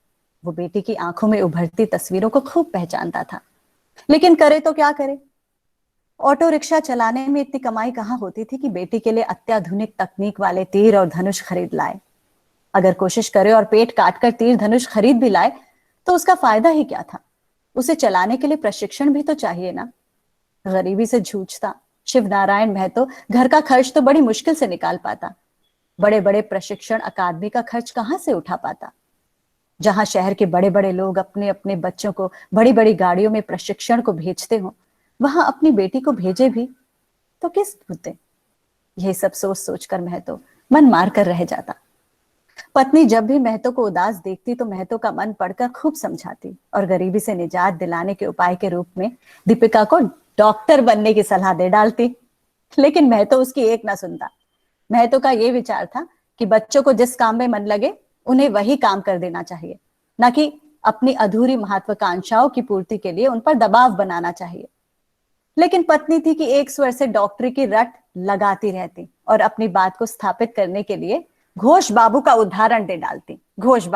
वो बेटी की आंखों में उभरती तस्वीरों को खूब पहचानता था। लेकिन करे तो क्या करे? ऑटो रिक्शा चलाने में इतनी कमाई कहाँ होती थी कि बेटी के लिए अत्याधुनिक तकनीक वाले तीर और धनुष खरीद लाए। अगर कोशिश करे और पेट काटकर तीर धनुष खरीद भी लाए तो उसका फायदा ही क्या था? उसे चलाने के लिए प्रशिक्षण भी तो चाहिए ना। गरीबी से जूझता शिव नारायण महतो घर का खर्च तो बड़ी मुश्किल से निकाल पाता। बड़े बड़े प्रशिक्षण अकादमी का खर्च कहां से उठा पाता? जहां शहर के बड़े बड़े लोग अपने अपने बच्चों को बड़ी बड़ी गाड़ियों में प्रशिक्षण को भेजते हो, वहां अपनी बेटी को भेजे भी तो किस मुद्दे? यही सब सोच सोचकर महतो मन मार कर रह जाता। पत्नी जब भी महतो को उदास देखती तो महतो का मन पड़कर खूब समझाती और गरीबी से निजात दिलाने के उपाय के रूप में दीपिका को डॉक्टर बनने की सलाह दे डालती। लेकिन महतो उसकी एक ना सुनता। महतो का ये विचार था कि बच्चों को जिस काम में मन लगे उन्हें वही काम कर देना चाहिए, न कि अपनी अधूरी महत्वाकांक्षाओं की पूर्ति के लिए उन पर दबाव बनाना चाहिए। लेकिन पत्नी थी कि एक स्वर से डॉक्टरी की रट लगाती रहती और अपनी बात को स्थापित करने के लिए घोष बाबू का उदाहरण दे डालती। घोष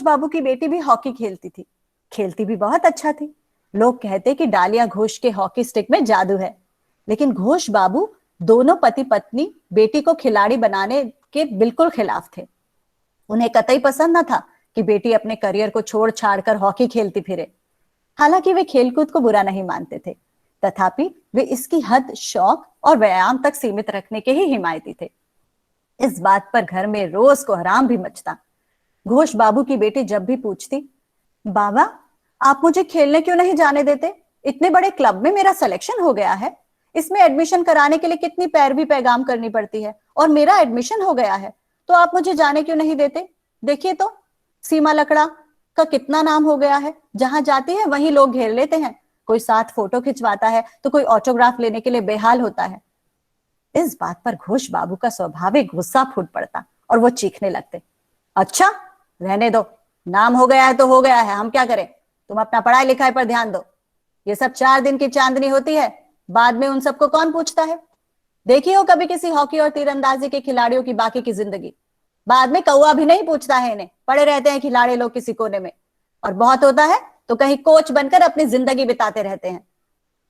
बाबू की बेटी भी हॉकी खेलती थी, खेलती भी बहुत अच्छा थी। लोग कहते कि डालिया घोष के हॉकी स्टिक में जादू है। लेकिन घोष बाबू दोनों पति पत्नी बेटी को खिलाड़ी बनाने के बिल्कुल खिलाफ थे। उन्हें कतई पसंद न था कि बेटी अपने करियर को छोड़ छाड़ कर हॉकी खेलती फिरे। हालांकि वे खेलकूद को बुरा नहीं मानते थे, तथापि वे इसकी हद शौक और व्यायाम तक सीमित रखने के ही हिमायती थे। इस बात पर घर में रोज कोहराम भी मचता। घोष बाबू की बेटी जब भी पूछती, बाबा आप मुझे खेलने क्यों नहीं जाने देते? इतने बड़े क्लब में मेरा सिलेक्शन हो गया है, इसमें एडमिशन कराने के लिए कितनी पैरवी पैगाम करनी पड़ती है और मेरा एडमिशन हो गया है, तो आप मुझे जाने क्यों नहीं देते? देखिए तो सीमा लकड़ा का कितना नाम हो गया है, जहां जाती है वहीं लोग घेर लेते हैं। कोई साथ फोटो खिंचवाता है तो कोई ऑटोग्राफ लेने के लिए बेहाल होता है। इस बात पर घोष बाबू का स्वाभाविक गुस्सा फूट पड़ता और वो चीखने लगते, अच्छा रहने दो, नाम हो गया है तो हो गया है, हम क्या करें? तुम अपना पढ़ाई लिखाई पर ध्यान दो। ये सब 4 दिन की चांदनी होती है, बाद में उन सबको कौन पूछता है? देखी हो कभी किसी हॉकी और तीरंदाजी के खिलाड़ियों की बाकी की जिंदगी? बाद में कौवा भी नहीं पूछता है इन्हें, पड़े रहते हैं खिलाड़ी लोग किसी कोने में, और बहुत होता है तो कहीं कोच बनकर अपनी जिंदगी बिताते रहते हैं।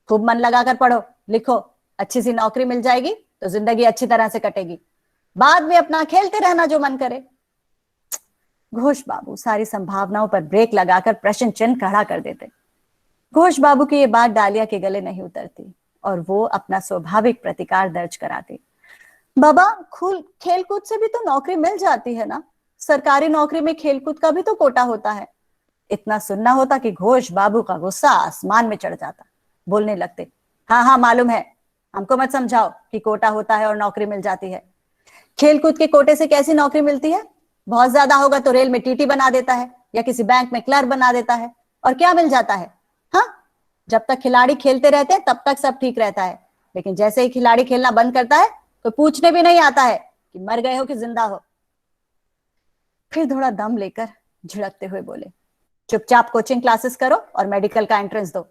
खूब मन लगाकर पढ़ो लिखो, अच्छी सी नौकरी मिल जाएगी तो जिंदगी अच्छी तरह से कटेगी, बाद में अपना खेलते रहना जो मन करे। घोष बाबू सारी संभावनाओं पर ब्रेक लगाकर प्रश्न चिन्ह खड़ा कर देते। घोष बाबू की ये बात डालिया के गले नहीं उतरती और वो अपना स्वाभाविक प्रतिकार दर्ज कराती। बाबा खेलकूद से भी तो नौकरी मिल जाती है ना, सरकारी नौकरी में खेलकूद का भी तो कोटा होता है। इतना सुनना होता कि घोष बाबू का गुस्सा आसमान में चढ़ जाता। बोलने लगते, हाँ हाँ मालूम है, हमको मत समझाओ कि कोटा होता है और नौकरी मिल जाती है। खेलकूद के कोटे से कैसी नौकरी मिलती है? बहुत ज्यादा होगा तो रेल में टीटी बना देता है या किसी बैंक में क्लर्क बना देता है, और क्या मिल जाता है? हाँ, जब तक खिलाड़ी खेलते रहते हैं तब तक सब ठीक रहता है, लेकिन जैसे ही खिलाड़ी खेलना बंद करता है तो पूछने भी नहीं आता है कि मर गए हो कि जिंदा हो। फिर थोड़ा दम लेकर झिड़कते हुए बोले, चुपचाप कोचिंग क्लासेस करो और मेडिकल का एंट्रेंस दो।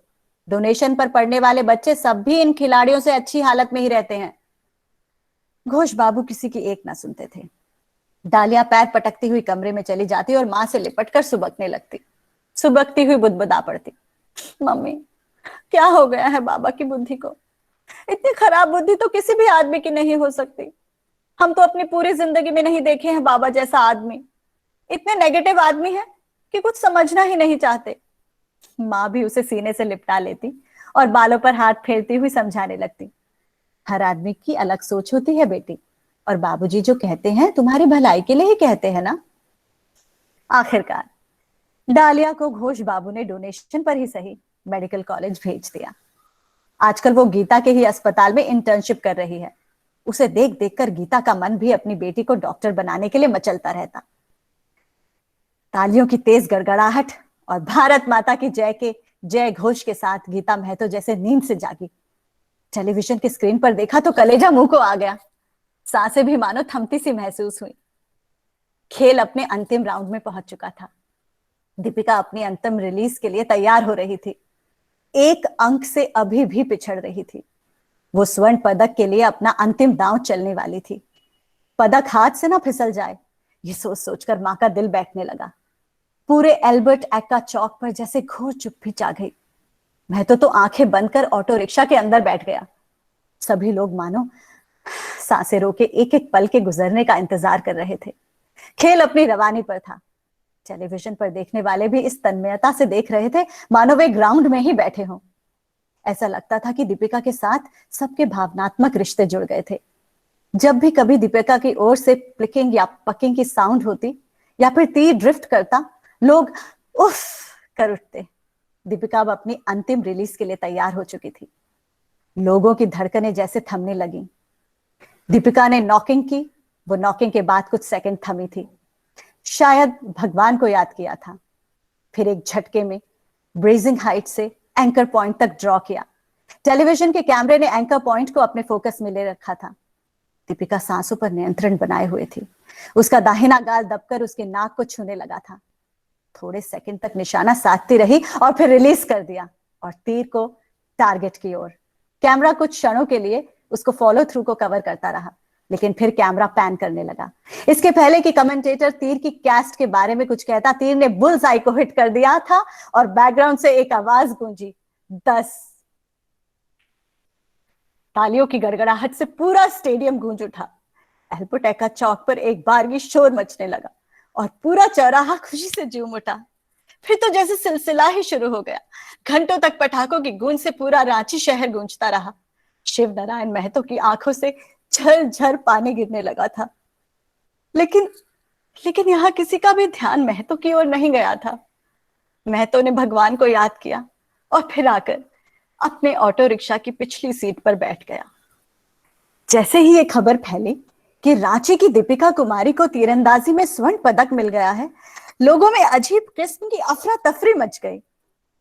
डोनेशन पर पढ़ने वाले बच्चे सब भी इन खिलाड़ियों से अच्छी हालत में ही रहते हैं। घोष बाबू किसी की एक ना सुनते थे। डालिया पैर पटकती हुई कमरे में चली जाती और मां से लिपटकर सुबकने लगती। सुबकती हुई बुदबुदा पड़ती, मम्मी क्या हो गया है बाबा की बुद्धि को? इतनी खराब बुद्धि तो किसी भी आदमी की नहीं हो सकती। हम तो अपनी पूरी जिंदगी में नहीं देखे हैं बाबा जैसा आदमी। इतने नेगेटिव आदमी है कि कुछ समझना ही नहीं चाहते। माँ भी उसे सीने से लिपटा लेती और बालों पर हाथ फेरती हुई समझाने लगती, हर आदमी की अलग सोच होती है बेटी, और बाबूजी जो कहते हैं तुम्हारी भलाई के लिए ही कहते हैं ना। आखिरकार डालिया को घोष बाबू ने डोनेशन पर ही सही मेडिकल कॉलेज भेज दिया। आजकल वो गीता के ही अस्पताल में इंटर्नशिप कर रही है। उसे देख देखकर गीता का मन भी अपनी बेटी को डॉक्टर बनाने के लिए मचलता रहता। तालियों की तेज गड़गड़ाहट और भारत माता की जय के जय घोष के साथ गीता महतो जैसे नींद से जागी। टेलीविजन की स्क्रीन पर देखा तो कलेजा मुंह को आ गया, सांसें भी मानो थमती सी महसूस हुई। खेल अपने अंतिम राउंड में पहुंच चुका था। दीपिका अपनी अंतिम रिलीज के लिए तैयार हो रही थी। एक अंक से अभी भी पिछड़ रही थी। वो स्वर्ण पदक के लिए अपना अंतिम दांव चलने वाली थी। पदक हाथ से ना फिसल जाए, ये सोच सोचकर मां का दिल बैठने लगा। पूरे एल्बर्ट एक्का चौक पर जैसे घोर चुप्पी छा गई। महतो तो आंखें बंद कर ऑटो रिक्शा के अंदर बैठ गया। सभी लोग मानो सांसें रोके एक एक पल के गुजरने का इंतजार कर रहे थे। खेल अपनी रवानी पर था। टेलीविजन पर देखने वाले भी इस तन्मयता से देख रहे थे मानो वे ग्राउंड में ही बैठे हों। ऐसा लगता था कि दीपिका के साथ सबके भावनात्मक रिश्ते जुड़ गए थे। जब भी कभी दीपिका की ओर से प्लिकिंग या पकिंग की साउंड होती या फिर तीर ड्रिफ्ट करता, लोग उफ कर उठते। दीपिका अब अपनी अंतिम रिलीज के लिए तैयार हो चुकी थी। लोगों की धड़कनें जैसे थमने लगी। दीपिका ने नॉकिंग की। वो नॉकिंग के बाद कुछ सेकंड थमी थी, शायद भगवान को याद किया था। फिर एक झटके में ब्रेजिंग हाइट से एंकर पॉइंट तक ड्रॉ किया। टेलीविजन के कैमरे ने एंकर पॉइंट को अपने फोकस में ले रखा था। दीपिका सांसों पर नियंत्रण बनाए हुए थी। उसका दाहिना गाल दबकर उसके नाक को छूने लगा था। थोड़े सेकंड तक निशाना साधती रही और फिर रिलीज कर दिया और तीर को टारगेट की ओर। कैमरा कुछ क्षणों के लिए उसको फॉलो थ्रू को कवर करता रहा, लेकिन फिर कैमरा पैन करने लगा। इसके पहले कि कमेंटेटर तीर की कैस्ट के बारे में कुछ कहता, तीर ने बुल्स आई को हिट कर दिया था और बैकग्राउंड से एक आवाज गूंजी, 10। तालियों की गड़गड़ाहट से पूरा स्टेडियम गूंज उठा। एल्बर्ट एक्का चौक पर एक बारगी शोर मचने लगा और पूरा चौराहा खुशी से झूम उठा। फिर तो जैसे सिलसिला ही शुरू हो गया। घंटों तक पटाखों की गूंज से पूरा रांची शहर गूंजता रहा। शिव नारायण महतो की आंखों से झरझर पानी गिरने लगा था। लेकिन यहां किसी का भी ध्यान महतो की ओर नहीं गया था। महतो ने भगवान को याद किया और फिर आकर अपने ऑटो रिक्शा की पिछली सीट पर बैठ गया। जैसे ही ये खबर फैली कि रांची की दीपिका कुमारी को तीरंदाजी में स्वर्ण पदक मिल गया है, लोगों में अजीब किस्म की अफरा तफरी मच गई।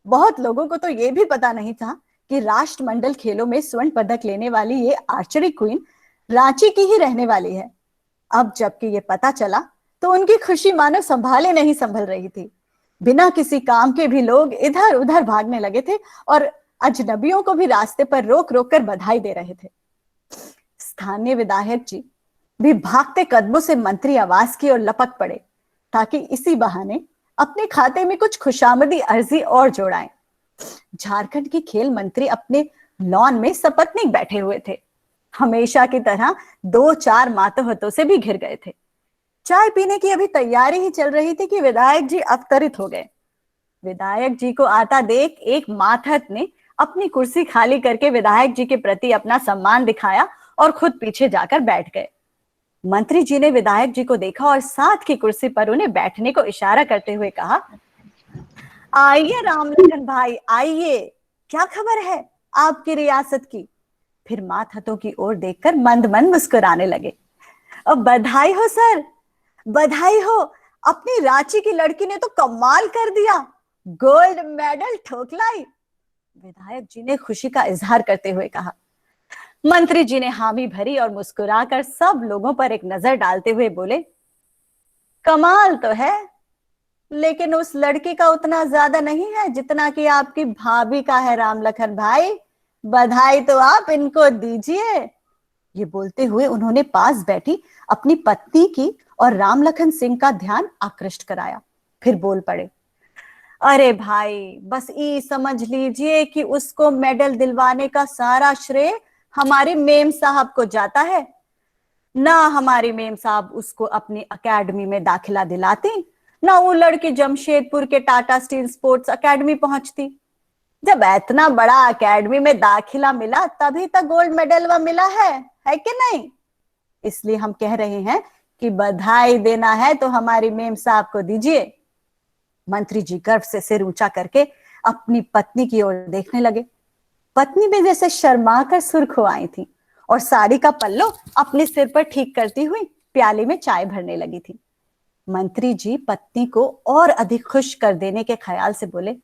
बहुत लोगों को तो ये भी पता नहीं था कि राष्ट्रमंडल खेलों में स्वर्ण पदक लेने वाली ये आर्चरी क्वीन रांची की ही रहने वाली है। अब जबकि ये पता चला तो उनकी खुशी मानो संभाले नहीं संभल रही थी। बिना किसी काम के भी लोग इधर उधर भागने लगे थे और अजनबियों को भी रास्ते पर रोक रोक कर बधाई दे रहे थे। स्थानीय विधायक जी भी भागते कदमों से मंत्री आवास की ओर लपक पड़े ताकि इसी बहाने अपने खाते में कुछ खुशामदी अर्जी और जोड़ाएं। झारखंड के खेल मंत्री अपने लॉन में सपत्नीक बैठे हुए थे। हमेशा की तरह 2-4 मातहतों से भी घिर गए थे। चाय पीने की अभी तैयारी ही चल रही थी कि विधायक जी अवतरित हो गए। विधायक जी को आता देख एक मातहत ने अपनी कुर्सी खाली करके विधायक जी के प्रति अपना सम्मान दिखाया और खुद पीछे जाकर बैठ गए। मंत्री जी ने विधायक जी को देखा और साथ की कुर्सी पर उन्हें बैठने को इशारा करते हुए कहा, आइए रामलखन भाई, आइए, क्या खबर है आपकी रियासत की। फिर मातहतों की ओर देखकर मंद मंद मुस्कुराने लगे। अब बधाई हो सर, बधाई हो, अपनी रांची की लड़की ने तो कमाल कर दिया, गोल्ड मेडल ठोक लाई। विधायक जी ने खुशी का इजहार करते हुए कहा। मंत्री जी ने हामी भरी और मुस्कुराकर सब लोगों पर एक नजर डालते हुए बोले, कमाल तो है, लेकिन उस लड़की का उतना ज्यादा नहीं है जितना कि आपकी भाभी का है रामलखन भाई, बधाई तो आप इनको दीजिए। ये बोलते हुए उन्होंने पास बैठी अपनी पत्नी की और रामलखन सिंह का ध्यान आकृष्ट कराया। फिर बोल पड़े, अरे भाई, बस ये समझ लीजिए कि उसको मेडल दिलवाने का सारा श्रेय हमारे मेम साहब को जाता है। ना हमारी मेम साहब उसको अपनी अकेडमी में दाखिला दिलाती, ना वो लड़की जमशेदपुर के टाटा स्टील स्पोर्ट्स अकेडमी पहुंचती। जब इतना बड़ा अकेडमी में दाखिला मिला तभी तक गोल्ड मेडल वह मिला है कि नहीं? इसलिए हम कह रहे हैं कि बधाई देना है तो हमारी मेम साहब को दीजिए। मंत्री जी गर्व से सिर ऊंचा करके अपनी पत्नी की ओर देखने लगे। पत्नी भी जैसे शर्मा कर सुर्ख हो आई थी और साड़ी का पल्लो अपने सिर पर ठीक करती हुई प्याले में चाय भरने लगी थी। मंत्री जी पत्नी को और अधिक खुश कर देने के ख्याल से बोले,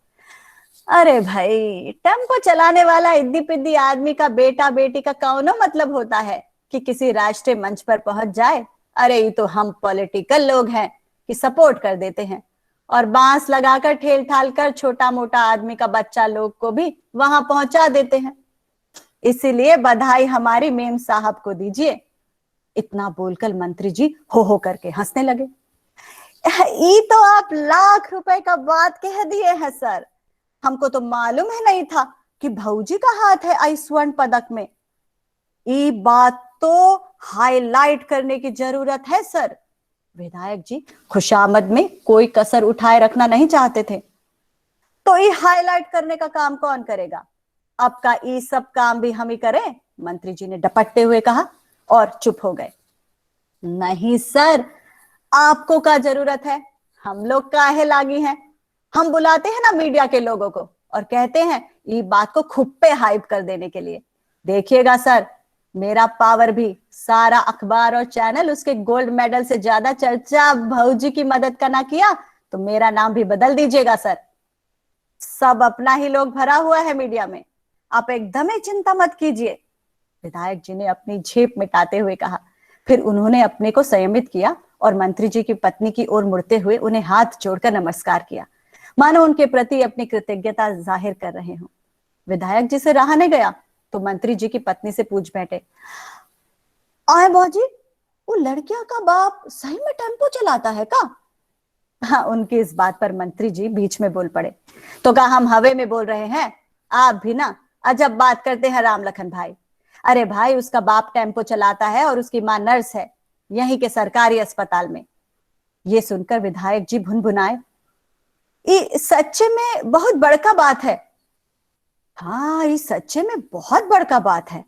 अरे भाई, टेम्पो चलाने वाला इद्दी पिद्दी आदमी का बेटा बेटी का कौनो मतलब होता है कि किसी राष्ट्रीय मंच पर पहुंच जाए। अरे ये तो हम पॉलिटिकल लोग हैं कि सपोर्ट कर देते हैं और बांस लगाकर ठेल ठाल कर छोटा मोटा आदमी का बच्चा लोग को भी वहां पहुंचा देते हैं। इसीलिए बधाई हमारी मेम साहब को दीजिए। इतना बोलकर मंत्री जी हो करके हंसने लगे। ये तो आप लाख रुपए का बात कह दिए हैं सर। हमको तो मालूम ही नहीं था कि भौजी का हाथ है आई स्वर्ण पदक में। ये बात तो हाईलाइट करने की जरूरत है सर। विधायक जी खुशामद में कोई कसर उठाए रखना नहीं चाहते थे। तो ये हाईलाइट करने का काम कौन करेगा? आपका ये सब काम भी हम ही करें? मंत्री जी ने डपटते हुए कहा और चुप हो गए। नहीं सर, आपको क्या जरूरत है? हम लोग काहे लागी हैं? हम बुलाते हैं ना मीडिया के लोगों को और कहते हैं ये बात को खूब पे हाइप कर देने के लिए। देखिएगा सर, मेरा पावर भी सारा अखबार और चैनल उसके गोल्ड मेडल से ज्यादा चर्चा भौजी की मदद का ना किया तो मेरा नाम भी बदल दीजिएगा सर। सब अपना ही लोग भरा हुआ है मीडिया में, आप एकदम ही चिंता मत कीजिए। विधायक जी ने अपनी झेप मिटाते हुए कहा। फिर उन्होंने अपने को संयमित किया और मंत्री जी की पत्नी की ओर मुड़ते हुए उन्हें हाथ जोड़कर नमस्कार किया, मानो उनके प्रति अपनी कृतज्ञता जाहिर कर रहे हों। विधायक जी से रहा नहीं गया तो मंत्री जी की पत्नी से पूछ बैठे, आए भौजी, वो लड़कियां का बाप सही में टेम्पो चलाता है का? हाँ, उनकी इस बात पर मंत्री जी बीच में बोल पड़े, तो क्या हम हवे में बोल रहे हैं? आप भी ना अजब बात करते हैं राम लखन भाई। अरे भाई, उसका बाप टेम्पो चलाता है और उसकी मां नर्स है यहीं के सरकारी अस्पताल में। ये सुनकर विधायक जी भुनभुनाए, ये सच्चे में बहुत बड़का बात है। हाँ, ये सच्चे में बहुत बड़का बात है।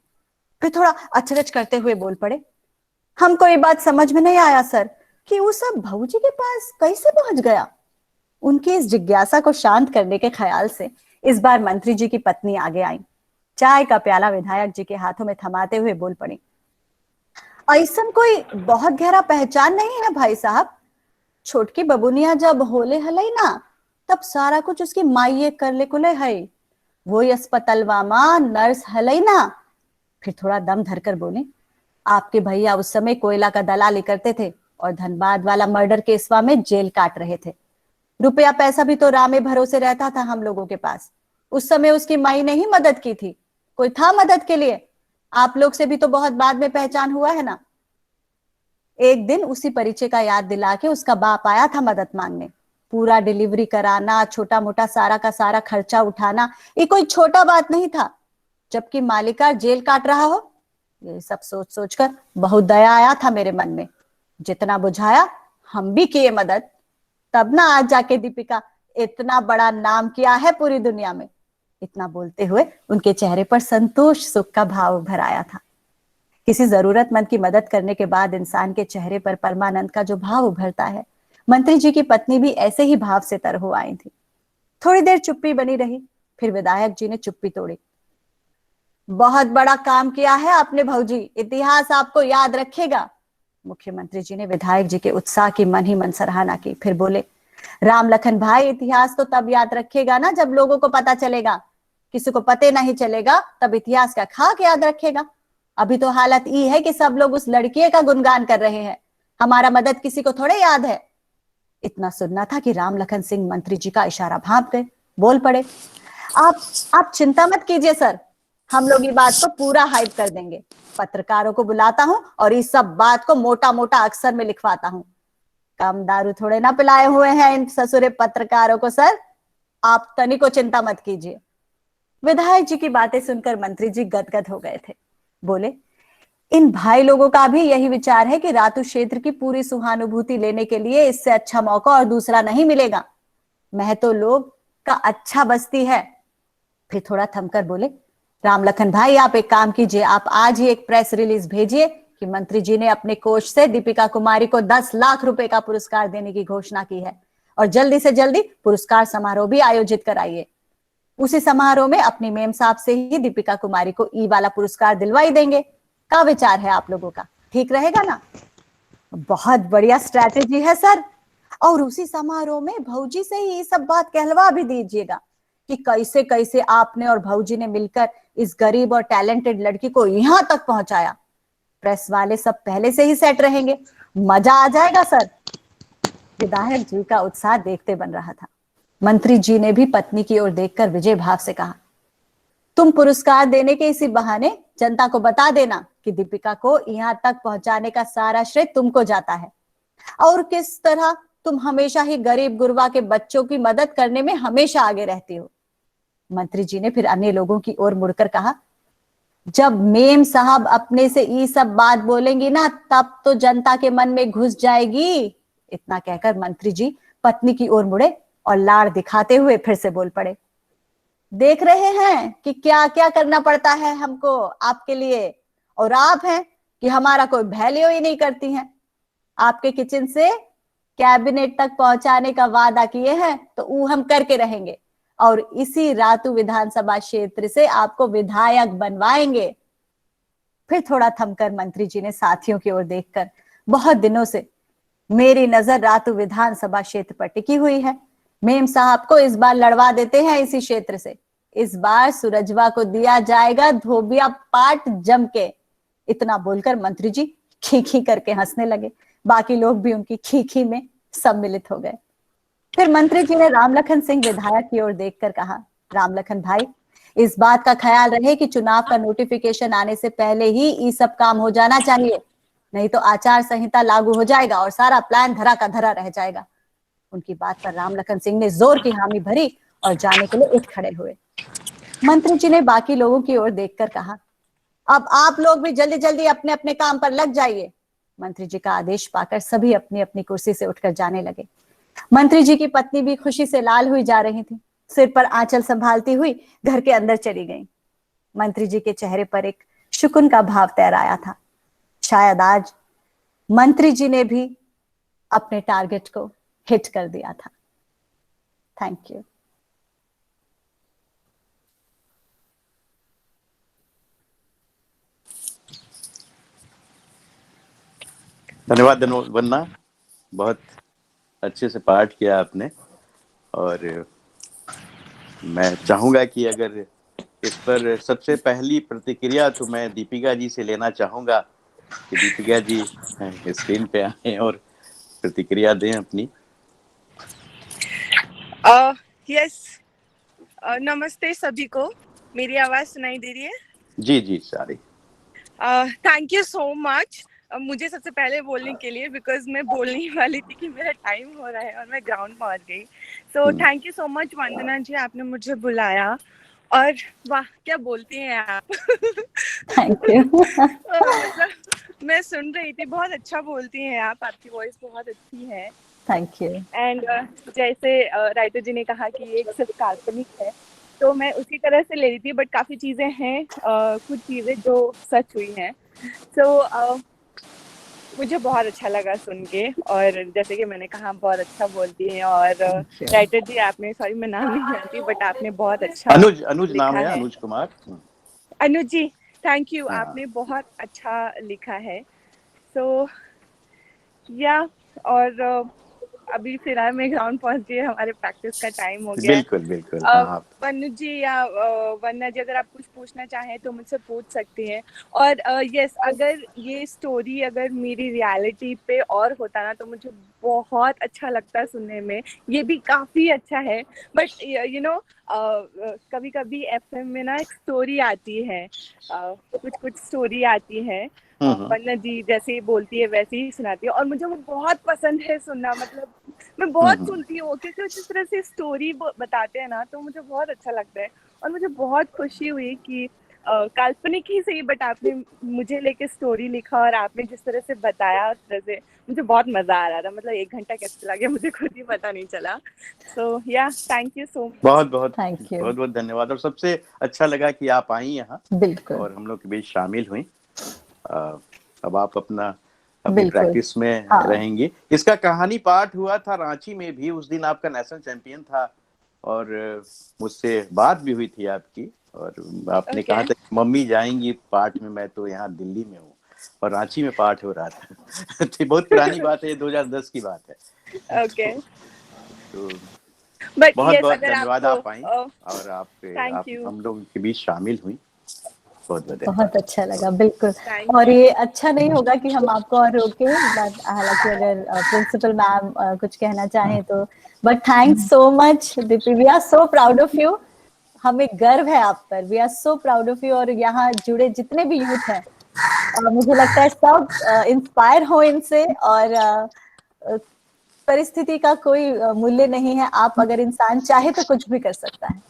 फिर थोड़ा अचरज करते हुए बोल पड़े, हमको ये बात समझ में नहीं आया सर कि वो सब भौजी के पास कैसे पहुंच गया। उनकी इस जिज्ञासा को शांत करने के ख्याल से इस बार मंत्री जी की पत्नी आगे आई। चाय का प्याला विधायक जी के हाथों में थमाते हुए बोल पड़ी, ऐसा कोई बहुत गहरा पहचान नहीं है भाई साहब। छोटकी बबुनिया जब होले हलई ना तब सारा कुछ उसकी माइये कर ले कुले है। वही अस्पतालवा मां नर्स हलई ना। फिर थोड़ा दम धरकर बोले, आपके भैया उस समय कोयला का दलाली करते थे और धनबाद वाला मर्डर केसवा में जेल काट रहे थे। रुपया पैसा भी तो रामे भरोसे रहता था हम लोगों के पास। उस समय उसकी माई ने ही मदद की थी। कोई था मदद के लिए? आप लोग से भी तो बहुत बाद में पहचान हुआ है ना। एक दिन उसी परिचय का याद दिला के उसका बाप आया था मदद मांगने। पूरा डिलीवरी कराना, छोटा मोटा सारा का सारा खर्चा उठाना, ये कोई छोटा बात नहीं था। जबकि मालिकार जेल काट रहा हो, ये सब सोच सोचकर बहुत दया आया था मेरे मन में। जितना बुझाया हम भी किए मदद। तब ना आज जाके दीपिका इतना बड़ा नाम किया है पूरी दुनिया में। इतना बोलते हुए उनके चेहरे पर संतोष सुख का भाव भर आया था। किसी जरूरतमंद की मदद करने के बाद इंसान के चेहरे पर परमानंद का जो भाव उभरता है, मंत्री जी की पत्नी भी ऐसे ही भाव से तर हो आई थी। थोड़ी देर चुप्पी बनी रही, फिर विधायक जी ने चुप्पी तोड़ी। बहुत बड़ा काम किया है आपने भौजी, इतिहास आपको याद रखेगा। मुख्यमंत्री जी ने विधायक जी के उत्साह की मन ही मन सराहना की। फिर बोले, राम लखन भाई, इतिहास तो तब याद रखेगा ना जब लोगों को पता चलेगा। किसी को पते नहीं चलेगा तब इतिहास का खाक याद रखेगा। अभी तो हालत ये है कि सब लोग उस लड़की का गुणगान कर रहे हैं, हमारा मदद किसी को थोड़े याद है। इतना सुनना था कि राम लखन सिंह मंत्री जी का इशारा भांप गए। बोल पड़े, आप चिंता मत कीजिए सर, हम लोग ये बात को पूरा हाइप कर देंगे। पत्रकारों को बुलाता हूं और इस सब बात को मोटा मोटा अक्षर में लिखवाता हूं। कम दारू थोड़े ना पिलाए हुए हैं इन ससुरे पत्रकारों को सर, आप तनी को चिंता मत कीजिए। विधायक जी की बातें सुनकर मंत्री जी गदगद हो गए थे। बोले, इन भाई लोगों का भी यही विचार है कि रातू क्षेत्र की पूरी सहानुभूति लेने के लिए इससे अच्छा मौका और दूसरा नहीं मिलेगा। महतो लोग का अच्छा बस्ती है। फिर थोड़ा थमकर बोले, राम लखन भाई, आप एक काम कीजिए, आप आज ही एक प्रेस रिलीज भेजिए कि मंत्री जी ने अपने कोष से दीपिका कुमारी को 10 लाख रुपए का पुरस्कार देने की घोषणा की है और जल्दी से जल्दी पुरस्कार समारोह भी आयोजित कराइए। उसी समारोह में अपनी मेम साहब से ही दीपिका कुमारी को ई वाला पुरस्कार दिलवाई देंगे। क्या विचार है आप लोगों का? ठीक रहेगा ना? बहुत बढ़िया स्ट्रैटेजी है सर। और उसी समारोह में भौजी से ही ये सब बात कहलवा भी दीजिएगा कि कैसे कैसे आपने और भाऊजी ने मिलकर इस गरीब और टैलेंटेड लड़की को यहां तक पहुंचाया। प्रेस वाले सब पहले से ही सेट रहेंगे, मजा आ जाएगा सर। विधायक जी का उत्साह देखते बन रहा था। मंत्री जी ने भी पत्नी की ओर देखकर विजय भाव से कहा, तुम पुरस्कार देने के इसी बहाने जनता को बता देना कि दीपिका को यहां तक पहुंचाने का सारा श्रेय तुमको जाता है, और किस तरह तुम हमेशा ही गरीब गुरबा के बच्चों की मदद करने में हमेशा आगे रहती हो। मंत्री जी ने फिर अन्य लोगों की ओर मुड़कर कहा, जब मेम साहब अपने से ये सब बात बोलेंगी ना, तब तो जनता के मन में घुस जाएगी। इतना कहकर मंत्री जी पत्नी की ओर मुड़े और लाड़ दिखाते हुए फिर से बोल पड़े, देख रहे हैं कि क्या क्या करना पड़ता है हमको आपके लिए, और आप हैं कि हमारा कोई वैल्यू ही नहीं करती हैं। आपके किचन से कैबिनेट तक पहुंचाने का वादा किए हैं तो वो हम करके रहेंगे, और इसी रातू विधानसभा क्षेत्र से आपको विधायक बनवाएंगे। फिर थोड़ा थमकर मंत्री जी ने साथियों की ओर देखकर, बहुत दिनों से मेरी नजर रातू विधानसभा क्षेत्र पर टिकी हुई है, मेम साहब को इस बार लड़वा देते हैं इसी क्षेत्र से। इस बार सूरजवा को दिया जाएगा धोबिया पाट जम के। इतना बोलकर मंत्री जी खी करके हंसने लगे। बाकी लोग भी उनकी खी में सम्मिलित हो गए। फिर मंत्री जी ने रामलखन सिंह विधायक की ओर देखकर कहा, रामलखन भाई, इस बात का ख्याल रहे कि चुनाव का नोटिफिकेशन आने से पहले ही ये सब काम हो जाना चाहिए, नहीं तो आचार संहिता लागू हो जाएगा और सारा प्लान धरा का धरा रह जाएगा। उनकी बात पर रामलखन सिंह ने जोर की हामी भरी और जाने के लिए उठ खड़े हुए। मंत्री जी ने बाकी लोगों की ओर देखकर कहा, अब आप लोग भी जल्दी जल्दी अपने अपने काम पर लग जाइए। मंत्री जी का आदेश पाकर सभी अपनी अपनी कुर्सी से उठकर जाने लगे। मंत्री जी की पत्नी भी खुशी से लाल हुई जा रही थी, सिर पर आंचल संभालती हुई घर के अंदर चली गई। मंत्री जी के चेहरे पर एक शुकुन का भाव तैराया था। शायद आज मंत्री जी ने भी अपने टारगेट को हिट कर दिया था। Thank you. धन्यवाद वंदना, बहुत अच्छे से पाठ किया आपने। और मैं चाहूंगा कि अगर इस पर सबसे पहली प्रतिक्रिया तो मैं दीपिका जी से लेना चाहूंगा कि दीपिका जी स्क्रीन पे आए और प्रतिक्रिया दें अपनी। यस, नमस्ते सभी को। मेरी आवाज सुनाई दे रही है? जी जी सारी। थैंक यू सो मच मुझे सबसे पहले बोलने के लिए, बिकॉज मैं बोलने ही वाली थी कि मेरा टाइम हो रहा है और मैं ग्राउंड पहुंच गई। So thank you so much Vandana ji, आपने मुझे बुलाया। और वाह क्या बोलती हैं आप। Thank you. मतलब मैं सुन रही थी, बहुत अच्छा बोलती हैं आप, आपकी वॉइस बहुत अच्छी है। Thank you. एंड जैसे राइटर जी ने कहा कि ये सिर्फ काल्पनिक है, तो मैं उसी तरह से ले रही थी, बट काफ़ी चीज़ें हैं, कुछ चीज़ें जो सच हुई हैं। सो मुझे बहुत अच्छा लगा सुन के, और जैसे कि मैंने कहा बहुत अच्छा बोलती हैं। और राइटर जी आपने, सॉरी मैं नाम नहीं जानती, बट आपने बहुत अच्छा अनुज नाम है, अनुज कुमार। अनुज जी थैंक यू, आपने बहुत अच्छा लिखा है। सो या और अभी फिलहाल मैं ग्राउंड पहुंच गई, हमारे प्रैक्टिस का टाइम हो गया। बिल्कुल बिल्कुल। वन्नू जी या वन्ना जी, अगर आप कुछ पूछना चाहें तो मुझसे पूछ सकती हैं। और यस, अगर ये स्टोरी अगर मेरी रियलिटी पे और होता ना तो मुझे बहुत अच्छा लगता सुनने में। ये भी काफ़ी अच्छा है, बट यू नो कभी कभी एफएम में ना एक स्टोरी आती है, कुछ स्टोरी आती है, वन्ना जी जैसे ही बोलती है वैसे ही सुनाती है, और मुझे वो बहुत पसंद है सुनना। मतलब मैं बहुत सुनती हूँ क्योंकि जिस तरह से स्टोरी बताते हैं ना तो मुझे बहुत अच्छा लगता है। और मुझे बहुत खुशी हुई कि काल्पनिक ही सही, बट आपने मुझे लेके स्टोरी लिखा और आपने जिस तरह से बताया उस तरह से मुझे बहुत मजा आ रहा था। मतलब 1 घंटा कैसे चला गया मुझे खुद ही पता नहीं चला। सो या thank you so much. Thank you. बहुत बहुत धन्यवाद। और सबसे अच्छा लगा कि आप आई यहाँ बिल्कुल, और हम लोग के बीच शामिल हुई। अब आप अपनी प्रैक्टिस में रहेंगी। इसका कहानी पाठ हुआ था रांची में भी, उस दिन आपका नेशनल चैंपियन था और मुझसे बात भी हुई थी आपकी, और आपने कहा था कि मम्मी जाएंगी पाठ में, मैं तो यहाँ दिल्ली में हूँ और रांची में पाठ हो रहा था। तो बहुत पुरानी बात है, 2010 की बात है। ओके। तो बट बहुत यस बहुत अगर धन्यवाद, आपको आप आई और आप थैंक यू हम लोगों के बीच शामिल हुई। बहुत बहुत धन्यवाद। बहुत अच्छा लगा, बिल्कुल। थैंक और यू ये अच्छा नहीं होगा कि हम आपको और रोके, बट हालांकि अगर प्रिंसिपल मैम कुछ कहना चाहें तो, but thanks so much Deepi, we are so proud of you. हमें गर्व है आप पर, we are so proud of you. और यहाँ जुड़े जितने भी यूथ हैं, मुझे लगता है सब इंस्पायर हो इनसे। और परिस्थिति का कोई मूल्य नहीं है, आप अगर इंसान चाहे तो कुछ भी कर सकता है।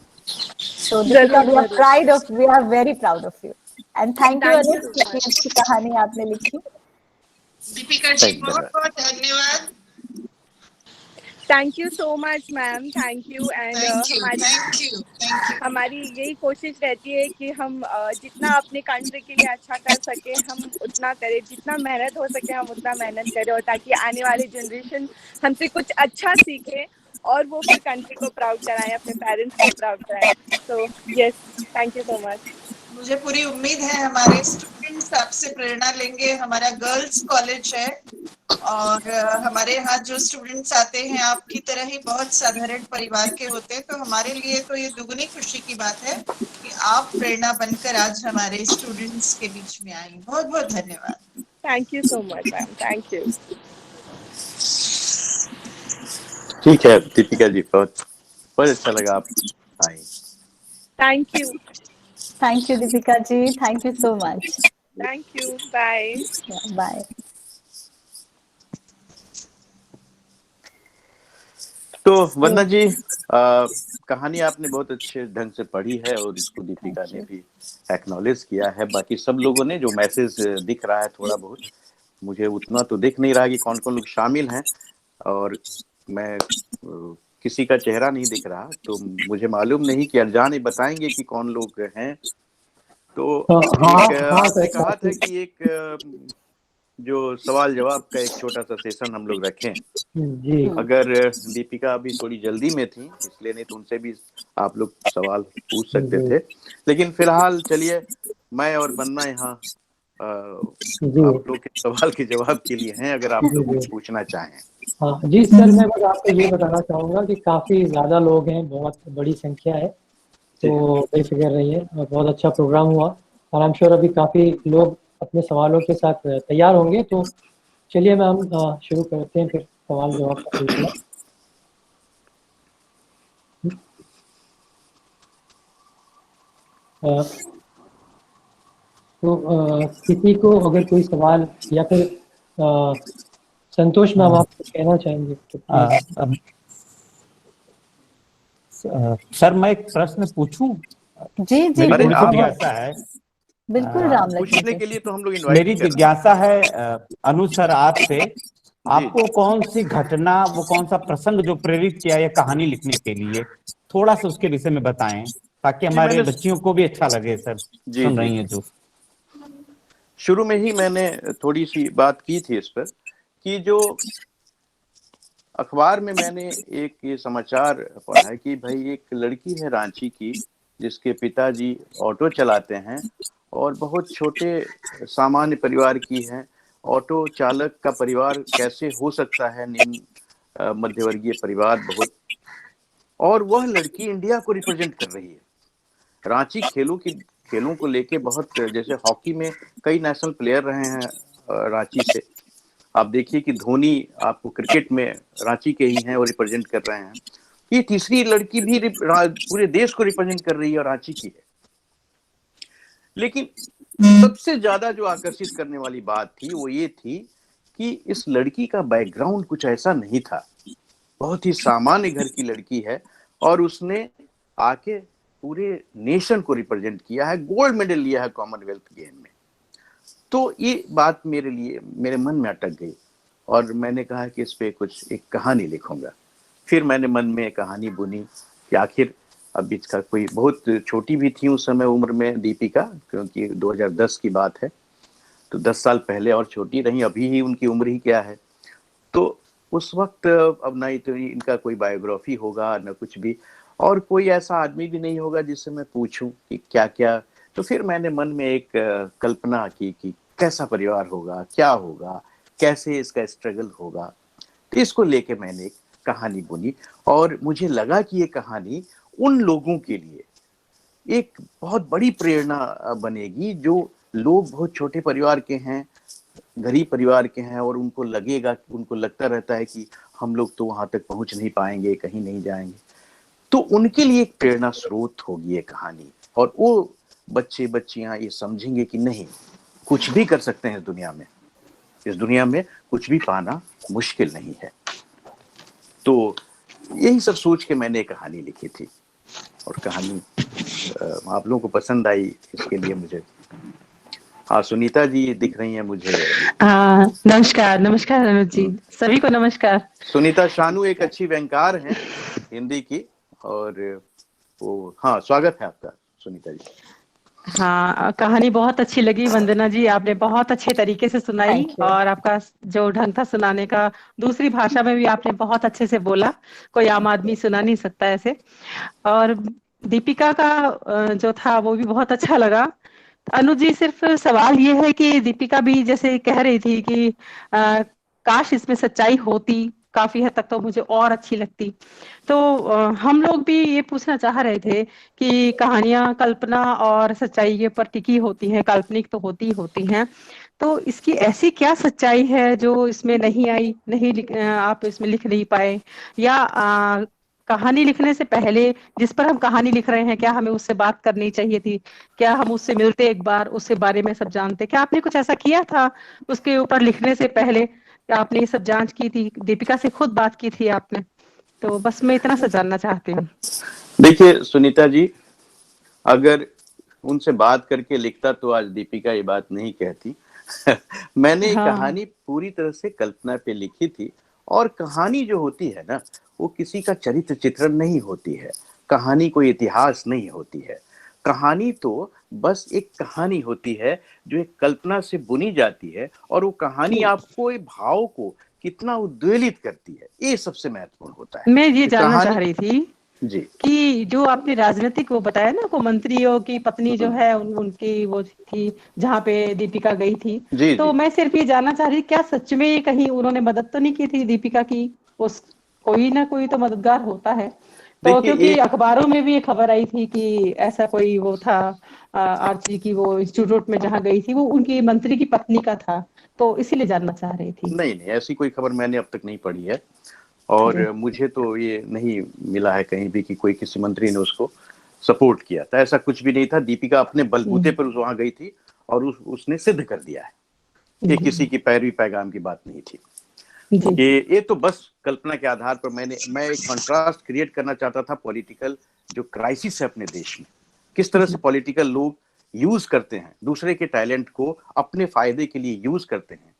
So Deepika, जरूर we are जरूर proud of, we are very proud of you. And thank you thank Anil, you so कितनी मच अच्छी कहानी आपने लिखी। दीपिका जी बहुत धन्यवाद। बहुत धन्यवाद। Thank you so much ma'am, thank you. And हमारी यही कोशिश रहती है कि हम जितना अपने कंट्री के लिए अच्छा कर सके हम उतना करें, जितना मेहनत हो सके हम उतना मेहनत करें, और ताकि आने वाली जनरेशन हमसे कुछ अच्छा सीखे और वो फिर कंट्री को प्राउड कराएं, अपने पेरेंट्स को प्राउड कराएं। So yes, thank you so much. मुझे पूरी उम्मीद है हमारे स्टूडेंट्स आपसे प्रेरणा लेंगे। हमारा गर्ल्स कॉलेज है और हमारे यहाँ जो स्टूडेंट्स आते हैं आपकी तरह ही बहुत साधारण परिवार के होते हैं, तो हमारे लिए तो ये दुगनी खुशी की बात है कि आप प्रेरणा बनकर आज हमारे स्टूडेंट्स के बीच में आई। बहुत बहुत धन्यवाद। Thank you so much ma'am, thank you. ठीक है दीपिका जी, बहुत बहुत अच्छा लगा आप आई। Thank you, Thank you Deepika ji, thank you so much. Thank you, bye. Yeah, bye. तो वंदना जी, कहानी आपने बहुत अच्छे ढंग से पढ़ी है और इसको दीपिका ने भी एक्नॉलेज किया है। बाकी सब लोगों ने जो मैसेज दिख रहा है थोड़ा बहुत, मुझे उतना तो दिख नहीं रहा कि कौन कौन लोग शामिल हैं, और मैं किसी का चेहरा नहीं दिख रहा, तो मुझे मालूम नहीं कि अनजाने बताएंगे कि कौन लोग हैं। तो हाँ एक हाँ आपने सर, कहा था कि एक जो सवाल जवाब का एक छोटा सा सेशन हम लोग रखें। जी अगर दीपिका अभी थोड़ी जल्दी में थी इसलिए, नहीं तो उनसे भी आप लोग सवाल पूछ सकते जी थे, लेकिन फिलहाल चलिए मैं और वंदना यहाँ जी आप लोग के सवाल के जवाब के लिए हैं, अगर आप जी लोग कुछ जी। पूछना चाहें। हाँ जी सर, मैं बस आपको ये बताना चाहूँगा कि काफ़ी ज़्यादा लोग हैं, बहुत बड़ी संख्या है, जी तो बेफिक्र रहिए। और बहुत अच्छा प्रोग्राम हुआ और आई एम श्योर अभी काफ़ी लोग अपने सवालों के साथ तैयार होंगे। तो चलिए मैम, शुरू करते हैं फिर सवाल जवाब का सिलसिला। अ, तो किसी को अगर कोई सवाल या फिर संतोष मैम आप कुछ कहना चाहेंगे तो प्लीज। सर मैं एक प्रश्न पूछूं? जी जी मेरी अरे थोड़ी बिल्कुल, सी आप जिज्ञासा है। बिल्कुल अ, राम लखन पूछने जी। के लिए तो हम लोग इनवाइट मेरी ही कर रहे जिज्ञासा है अनु सर आपसे, हैं। जी आपको कौन सी घटना, वो कौन सा प्रसंग जो प्रेरित किया ये कहानी लिखने के लिए, थोड़ा सा उसके विषय में बताएं ताकि जी हमारे मैंने बच्चियों को भी अच्छा लगे सर, जी सुन जी रही हैं जो। शुरू में ही मैंने थोड़ी सी बात की थी इस पर, कि जो अखबार में मैंने एक ये समाचार पढ़ा है कि भाई एक लड़की है रांची की जिसके पिताजी ऑटो चलाते हैं और बहुत छोटे सामान्य परिवार की है। ऑटो चालक का परिवार कैसे हो सकता है, निम्न मध्यवर्गीय परिवार बहुत, और वह लड़की इंडिया को रिप्रेजेंट कर रही है। रांची खेलों को लेके बहुत, जैसे हॉकी में कई नेशनल प्लेयर रहे हैं रांची से। आप देखिए कि धोनी आपको क्रिकेट में रांची के ही हैं और रिप्रेजेंट कर रहे हैं। ये तीसरी लड़की भी पूरे देश को रिप्रेजेंट कर रही है और रांची की है। लेकिन सबसे ज्यादा जो आकर्षित करने वाली बात थी वो ये थी कि इस लड़की का बैकग्राउंड कुछ ऐसा नहीं था, बहुत ही सामान्य घर की लड़की है और उसने आके पूरे नेशन को रिप्रेजेंट किया है, गोल्ड मेडल लिया है कॉमनवेल्थ गेम में। तो ये बात मेरे मन में अटक गई और मैंने कहा कि इस पे कुछ एक कहानी लिखूंगा। फिर मैंने मन में एक कहानी बुनी कि आखिर अब इसका कोई, बहुत छोटी भी थी उस समय उम्र में दीपिका, क्योंकि 2010 की बात है, तो 10 साल पहले और छोटी रही, अभी ही उनकी उम्र ही क्या है। तो उस वक्त अब ना ही तो इनका कोई बायोग्राफी होगा न कुछ भी, और कोई ऐसा आदमी भी नहीं होगा जिससे मैं पूछूं कि क्या क्या। तो फिर मैंने मन में एक कल्पना की कि कैसा परिवार होगा, क्या होगा, कैसे इसका स्ट्रगल होगा। तो इसको लेके मैंने एक कहानी बुनी और मुझे लगा कि ये कहानी उन लोगों के लिए एक बहुत बड़ी प्रेरणा बनेगी जो लोग बहुत छोटे परिवार के हैं, गरीब परिवार के हैं और उनको लगता रहता है कि हम लोग तो वहां तक पहुंच नहीं पाएंगे, कहीं नहीं जाएंगे। तो उनके लिए एक प्रेरणा स्रोत होगी ये कहानी और वो बच्चे बच्चियां ये समझेंगे कि नहीं, कुछ भी कर सकते हैं इस दुनिया में कुछ भी पाना मुश्किल नहीं है। तो यही सब सोच के मैंने एक कहानी लिखी थी और कहानी आप लोगों को पसंद आई, इसके लिए मुझे हाँ सुनीता जी दिख रही हैं मुझे। नमस्कार नमस्कार अनुज जी, सभी को नमस्कार। सुनीता शानू एक अच्छी व्यंगकार हैं हिंदी की और वो हाँ स्वागत है आपका सुनीता जी। हाँ, कहानी बहुत अच्छी लगी वंदना जी, आपने बहुत अच्छे तरीके से सुनाई Thank you. और आपका जो ढंग था सुनाने का, दूसरी भाषा में भी आपने बहुत अच्छे से बोला, कोई आम आदमी सुना नहीं सकता ऐसे। और दीपिका का जो था वो भी बहुत अच्छा लगा। अनुज जी, सिर्फ सवाल ये है कि दीपिका भी जैसे कह रही थी कि काश इसमें सच्चाई होती, काफी हद तक तो मुझे और अच्छी लगती। तो हम लोग भी ये पूछना चाह रहे थे कि कहानियां कल्पना और सच्चाई के ऊपर टिकी होती हैं, काल्पनिक तो होती हैं, तो इसकी ऐसी क्या सच्चाई है जो इसमें नहीं आई, आप इसमें लिख नहीं पाए, या कहानी लिखने से पहले जिस पर हम कहानी लिख रहे हैं, क्या हमें उससे बात करनी चाहिए थी, क्या हम उससे मिलते एक बार, उसके बारे में सब जानते, क्या आपने कुछ ऐसा किया था उसके ऊपर लिखने से पहले, क्या आपने ये सब जांच की थी, दीपिका से खुद बात की थी आपने? तो बस मैं इतना सा जानना चाहती हूँ। देखिए सुनीता जी, अगर उनसे बात करके लिखता तो आज दीपिका ये बात नहीं कहती। मैंने ये कहानी पूरी तरह से कल्पना पे लिखी थी और कहानी जो होती है ना, वो किसी का चरित्र चित्रण नहीं होती है, कहानी कोई इतिहास नहीं होती है। कहानी तो बस एक कहानी होती है जो एक कल्पना से बुनी जाती है और वो कहानी आपको एक भाव को कितना उद्वेलित करती है, ये सबसे महत्वपूर्ण होता है। मैं ये जानना चाह रही थी जी कि जो आपने राजनीतिक वो बताया ना, को मंत्रियों की पत्नी जो है उनकी वो थी जहाँ पे दीपिका गई थी, जी तो जी। मैं सिर्फ ये जानना चाह रही थी, क्या सच में कहीं उन्होंने मदद तो नहीं की थी दीपिका की? उस कोई ना कोई तो मददगार होता है, तो देखिए क्योंकि अखबारों में भी ये खबर आई थी कि ऐसा कोई वो था, आर्ची की वो इंस्टीट्यूट में जहाँ गई थी, वो उनकी मंत्री की पत्नी का था, तो इसीलिए जानना चाह रही थी। नहीं ऐसी कोई खबर मैंने अब तक नहीं पढ़ी है और मुझे तो ये नहीं मिला है कहीं भी कि कोई किसी मंत्री ने उसको सपोर्ट किया था, ऐसा कुछ भी नहीं था। दीपिका अपने बलबूते पर वहां गई थी और उसने सिद्ध कर दिया है, ये किसी की पैरवी पैगाम की बात नहीं थी। ये तो बस कल्पना के आधार पर मैं एक कंट्रास्ट क्रिएट करना चाहता था पॉलिटिकल जो क्राइसिस है अपने देश में, किस तरह से पॉलिटिकल लोग यूज करते हैं, दूसरे के टैलेंट को अपने फायदे के लिए यूज करते हैं,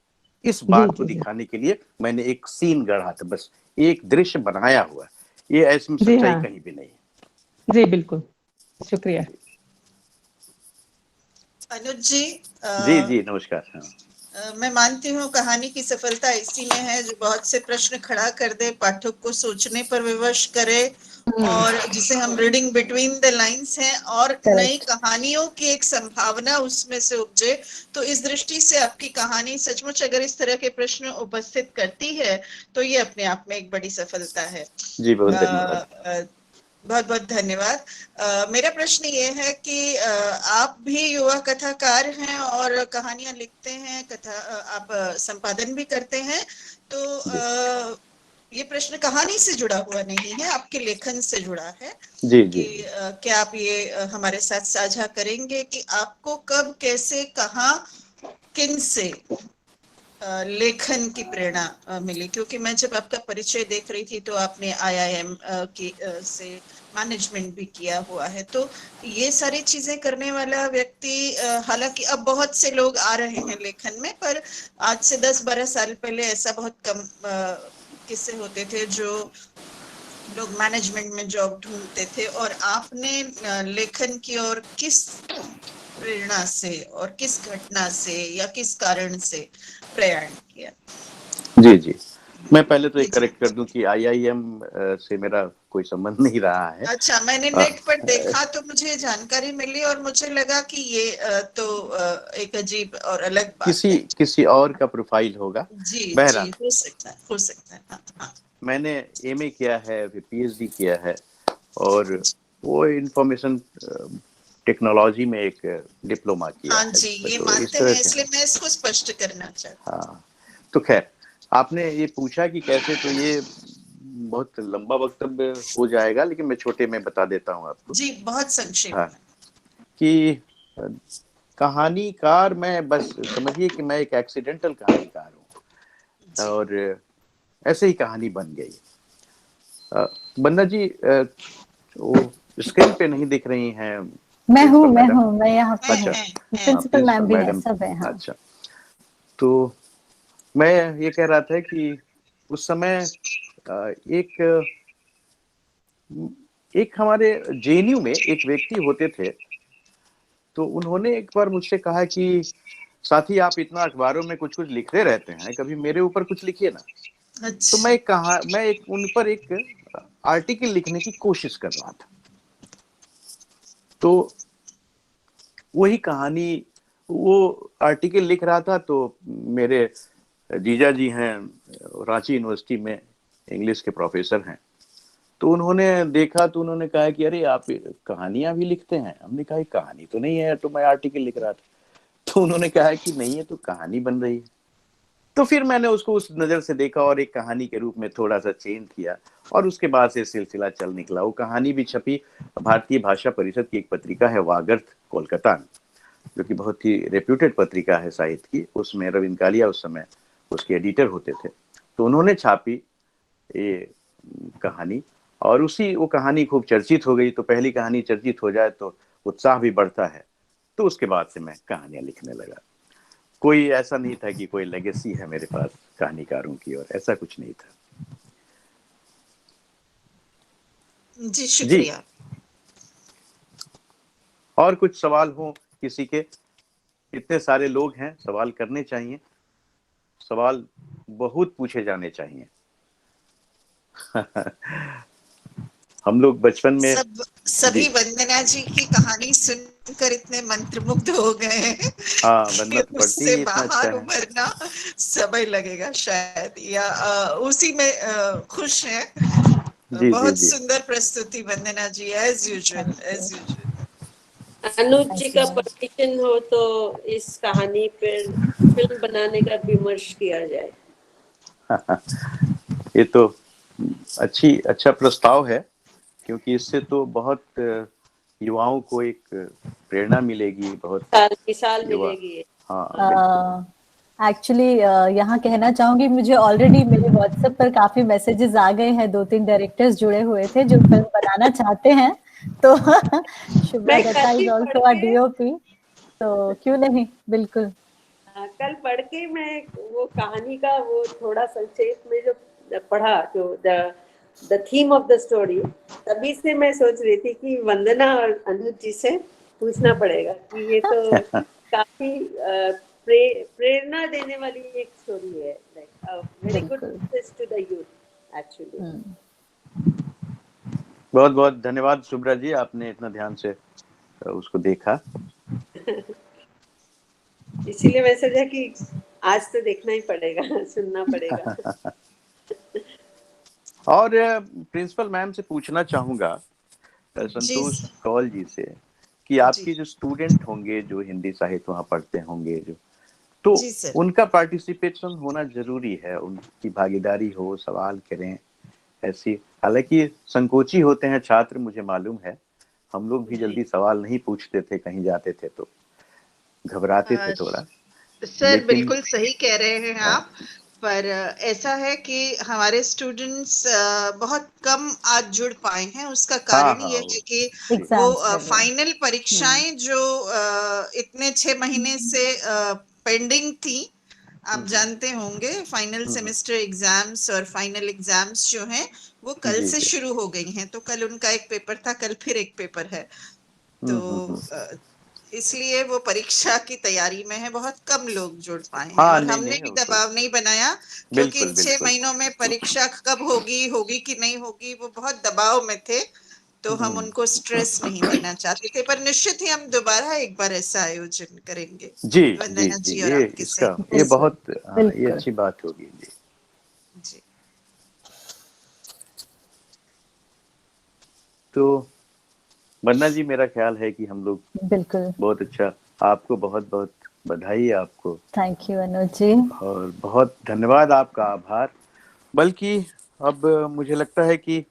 इस बात को दिखाने के लिए मैंने एक सीन गढ़ा था, बस एक दृश्य बनाया हुआ, ये ऐसी सच्चाई कहीं भी नहीं है। जी बिल्कुल, शुक्रिया। अनुज जी जी नमस्कार। हाँ। मैं मानती हूँ कहानी की सफलता इसी में है जो बहुत से प्रश्न खड़ा कर दे, पाठक को सोचने पर विवश करे और जिसे हम रीडिंग बिटवीन द लाइंस हैं और नई कहानियों की एक संभावना उसमें से उपजे। तो इस दृष्टि से आपकी कहानी सचमुच अगर इस तरह के प्रश्न उपस्थित करती है तो ये अपने आप में एक बड़ी सफलता है। जी बहुत धन्यवाद। बहुत बहुत धन्यवाद। मेरा प्रश्न ये है कि आप भी युवा कथाकार हैं और कहानियां लिखते हैं, आप संपादन भी करते हैं, तो ये प्रश्न कहानी से जुड़ा हुआ नहीं है, आपके लेखन से जुड़ा है। जी जी। कि क्या आप ये हमारे साथ साझा करेंगे कि आपको कब, कैसे, कहाँ, किन से लेखन की प्रेरणा मिली? क्योंकि मैं जब आपका परिचय देख रही थी तो आपने IIM की से मैनेजमेंट भी किया हुआ है, तो ये सारी चीजें करने वाला व्यक्ति, हालांकि अब बहुत से लोग आ रहे हैं लेखन में, पर आज से 10-12 साल पहले ऐसा बहुत कम किस्से होते थे जो लोग मैनेजमेंट में जॉब ढूंढते थे, और आपने लेखन की ओर किस प्रेरणा से और किस घटना से या किस कारण से प्रयाण किया? जी जी, मैं पहले तो एक करेक्ट कर दूं कि आईआईएम से मेरा कोई संबंध नहीं रहा है। अच्छा, मैंने नेट पर देखा तो मुझे जानकारी मिली और मुझे लगा कि ये एक अजीब और अलग बात है। किसी और का प्रोफाइल होगा। जी बहरहाल हो सकता है, हो सकता है। हाँ। मैंने एमए किया है, फिर पीएचडी किया है, और वो इंफॉर्मेशन टेक्नोलॉजी में एक डिप्लोमा किया हाँ है। जी, ये तो मानते इस तरह हैं, से इसलिए मैं इसको स्पष्ट करना चाहती हूँ। हाँ। तो खैर, आपने ये पूछा कि कैसे, तो ये बहुत लंबा वक्तव्य हो जाएगा, लेकिन मैं छोटे में बता देता हूँ आपको। जी, बहुत संक्षेप हाँ, में। कि कहानीकार, मैं बस समझिए कि मैं एक एक्सीडेंटल कहानीकार हूँ, और ऐसे ही कहानी बन गई। बन्ना जी, वो स्क्रीन पे नहीं दिख रही हैं। मैं यहाँ पे अच्छा, हूँ। प्रिंसिपल मैम भी है, सब है। हाँ। अच्छा, तो मैं ये कह रहा था कि उस समय एक हमारे जेएनयू में एक व्यक्ति होते थे, तो उन्होंने एक बार मुझसे कहा कि साथी, आप इतना अखबारों में कुछ कुछ लिखते रहते हैं, कभी मेरे ऊपर कुछ लिखिए ना। तो मैं उन पर एक आर्टिकल लिखने की कोशिश कर रहा था। तो वही कहानी, वो आर्टिकल लिख रहा था, तो मेरे जीजा जी हैं, रांची यूनिवर्सिटी में इंग्लिश के प्रोफेसर हैं, तो उन्होंने देखा, तो उन्होंने कहा कि अरे, आप कहानियां भी लिखते हैं। हमने कहा कहानी तो नहीं है, तो मैं आर्टिकल लिख रहा था। तो उन्होंने कहा कि नहीं है, तो कहानी बन रही है। तो फिर मैंने उसको उस नजर से देखा और एक कहानी के रूप में थोड़ा सा चेंज किया, और उसके बाद से सिलसिला चल निकला। वो कहानी भी छपी भारतीय भाषा परिषद की एक पत्रिका है, वागर्थ, कोलकाता, जो कि बहुत ही रेप्यूटेड पत्रिका है साहित्य की। उसमें रविंद्र कालिया उस समय उसके एडिटर होते थे, तो उन्होंने छापी ये कहानी, और वो कहानी खूब चर्चित हो गई। तो पहली कहानी चर्चित हो जाए तो उत्साह भी बढ़ता है। तो उसके बाद से मैं कहानियां लिखने लगा। कोई ऐसा नहीं था कि कोई लेगेसी है मेरे पास कहानीकारों की, और ऐसा कुछ नहीं था। जी, शुक्रिया। और कुछ सवाल हो किसी के? इतने सारे लोग हैं, सवाल करने चाहिए, सवाल बहुत पूछे जाने चाहिए। हम लोग बचपन में सभी वंदना जी की कहानी सुनकर इतने मंत्रमुग्ध हो गए हैं। हाँ, बनना तो पड़ती उससे ही, इतना अच्छा बाहर है। उभरना समय लगेगा शायद, या उसी में खुश हैं। जी, बहुत जी। सुंदर प्रस्तुति वंदना जी, एज यूजुअल। अनुज जी का परमिशन हो तो इस कहानी पर फिल्म बनाने का विमर्श किया जाए। ये तो अच्छा प्रस्ताव है, क्योंकि इससे तो बहुत युवाओं को एक प्रेरणा मिलेगी, बहुत मिसाल युवा। मिलेगी। हाँ, एक्चुअली यहाँ कहना चाहूंगी, मुझे ऑलरेडी मेरे व्हाट्सएप पर काफी मैसेजेस आ गए हैं। 2-3 डायरेक्टर्स जुड़े हुए थे जो फिल्म बनाना चाहते हैं। तो Shubhra Dutta is also a DOP, तो क्यों नहीं, बिल्कुल। कल पढ़ के मैं वो कहानी का वो थोड़ा संक्षेप में जो पढ़ा, जो the theme of the story, तभी से मैं सोच रही थी कि वंदना और अनुज जी से पूछना पड़ेगा कि ये तो काफी प्रेरणा देने वाली एक स्टोरी है, like very good message to the youth actually. बहुत बहुत धन्यवाद शुभ्रा जी, आपने इतना ध्यान से उसको देखा। इसीलिए मैं सोचा कि आज तो देखना ही पड़ेगा, सुनना पड़ेगा। और प्रिंसिपल मैम से पूछना चाहूंगा, संतोष कौल जी से, कि आपके जो स्टूडेंट होंगे, जो हिंदी साहित्य वहाँ पढ़ते होंगे, जो तो उनका पार्टिसिपेशन होना जरूरी है, उनकी भागीदारी हो, सवाल करें ऐसी। हालांकि संकोची होते हैं छात्र, मुझे मालूम है। हम लोग भी जल्दी सवाल नहीं पूछते थे, कहीं जाते थे तो घबराते थे थोड़ा। सर बिल्कुल सही कह रहे हैं आप, पर ऐसा है कि हमारे स्टूडेंट्स बहुत कम आज जुड़ पाए हैं। उसका कारण ये है कि वो फाइनल परीक्षाएं जो इतने 6 महीने से पेंडिंग थी, आप जानते होंगे, फाइनल सेमेस्टर एग्जाम्स और फाइनल एग्जाम्स जो हैं वो कल से शुरू हो गई हैं। तो कल उनका एक पेपर था, कल फिर एक पेपर है। तो इसलिए वो परीक्षा की तैयारी में है, बहुत कम लोग जुड़ पाए हैं। हाँ, और नहीं, हमने नहीं, भी वो तो दबाव नहीं बनाया, क्योंकि बिल्कुल, इन 6 बिल्कुल। महीनों में परीक्षा कब होगी कि नहीं होगी, वो बहुत दबाव में थे, तो हम उनको स्ट्रेस नहीं देना चाहते थे। पर निश्चित ही हम दोबारा एक बार ऐसा आयोजन करेंगे, जी, जी, वंदना जी, जी और ये आपके इसका सहयोग ये से। बहुत ये बिल्कुल। अच्छी बात होगी जी। जी। तो वंदना जी, मेरा ख्याल है कि हम लोग बिल्कुल। बहुत अच्छा, आपको बहुत-बहुत बधाई आपको, थैंक यू अनुज जी। और बहुत धन्यवाद, आपका आभार। बल्कि अब मुझे लगता है कि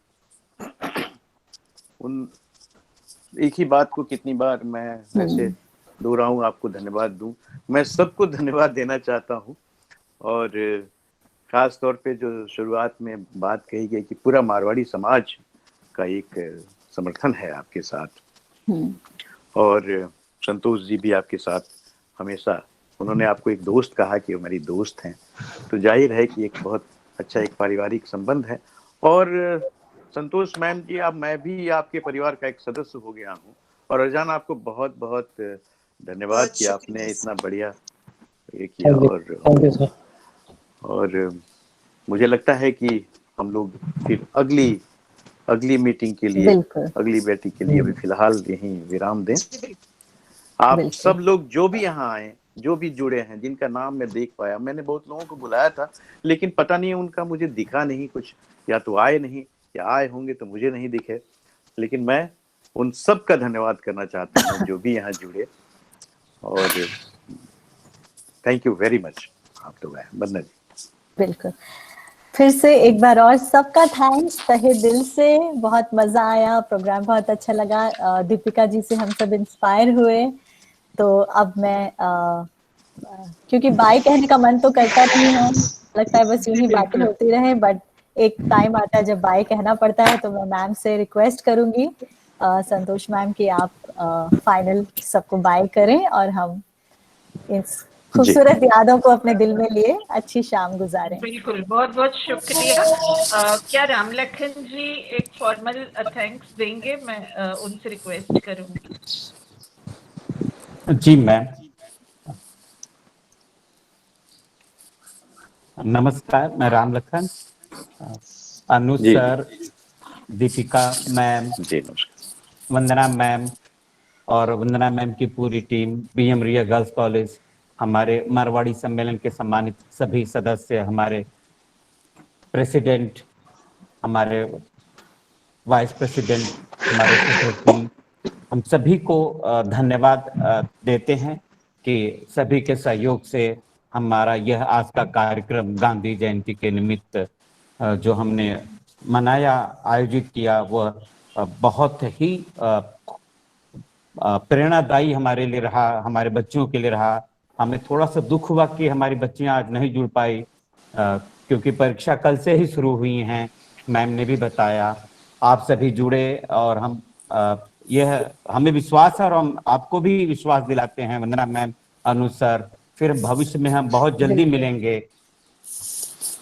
उन एक ही बात को कितनी बार मैं ऐसे दोहराऊं, आपको धन्यवाद दूं। मैं सबको धन्यवाद देना चाहता हूं, और खास तौर पे जो शुरुआत में बात कही गई कि पूरा मारवाड़ी समाज का एक समर्थन है आपके साथ, और संतोष जी भी आपके साथ हमेशा, उन्होंने आपको एक दोस्त कहा कि वो मेरी दोस्त हैं, तो जाहिर है कि एक बहुत अच्छा एक पारिवारिक संबंध है। और संतोष मैम जी, अब मैं भी आपके परिवार का एक सदस्य हो गया हूँ, और अरजान आपको बहुत बहुत धन्यवाद बहुत कि आपने शुक्रिया इतना बढ़िया ये किया। Thank you sir. और मुझे लगता है कि हम लोग फिर अगली मीटिंग के लिए, बिल्कुल। अगली बैठक के लिए अभी फिलहाल यहीं विराम दें। जी, आप बिल्कुल। सब लोग जो भी यहाँ आए, जो भी जुड़े हैं, जिनका नाम मैं देख पाया, मैंने बहुत लोगों को बुलाया था, लेकिन पता नहीं उनका मुझे दिखा नहीं कुछ, या तो आए नहीं, या आए होंगे तो मुझे नहीं दिखे। लेकिन मैं उन सब का धन्यवाद करना चाहता हूँ जो भी यहाँ जुड़े, और थैंक यू वेरी मच आप लोग आए। वंदना जी। बिल्कुल। फिर से एक बार और सबका थैंक्स तहे दिल से। बहुत मजा आया, प्रोग्राम बहुत अच्छा लगा। दीपिका जी से हम सब इंस्पायर हुए। तो अब मैं क्योंकि बाय कहने का मन तो करता नहीं है, लगता है बस यूं ही बातें बिल्कुल। होती रहे, बट एक टाइम आता है जब बाय कहना पड़ता है। तो मैं मैम से रिक्वेस्ट करूंगी, संतोष मैम, कि आप फाइनल सबको बाय करें और हम इस जी, खूबसूरत यादों को अपने दिल में लिए अच्छी शाम गुजारें। बिल्कुल, बहुत बहुत शुक्रिया। क्या रामलखन जी एक फॉर्मल थैंक्स देंगे? मैं उनसे रिक्वेस्ट करूंगी। जी मैम, नमस्कार, मैं रामलखन, अनुज जी, सर, दीपिका मैम, जी, नमस्कार। वंदना मैम और वंदना मैम की पूरी टीम, बीएम रिया गर्ल्स कॉलेज, हमारे मारवाड़ी सम्मेलन के सम्मानित सभी सदस्य, हमारे प्रेसिडेंट, हमारे वाइस प्रेसिडेंट, हमारे सेक्रेटरी, हम सभी को धन्यवाद देते हैं कि सभी के सहयोग से हमारा यह आज का कार्यक्रम गांधी जयंती के निमित्त जो हमने मनाया, आयोजित किया, वह बहुत ही प्रेरणादायी हमारे लिए रहा, हमारे बच्चों के लिए रहा। हमें थोड़ा सा दुख हुआ कि हमारी बच्चियां आज नहीं जुड़ पाई, क्योंकि परीक्षा कल से ही शुरू हुई हैं। मैम ने भी बताया, आप सभी जुड़े, और हम यह हमें विश्वास है, और हम आपको भी विश्वास दिलाते हैं वंदना मैम, अनुज सर, फिर भविष्य में हम बहुत जल्दी मिलेंगे।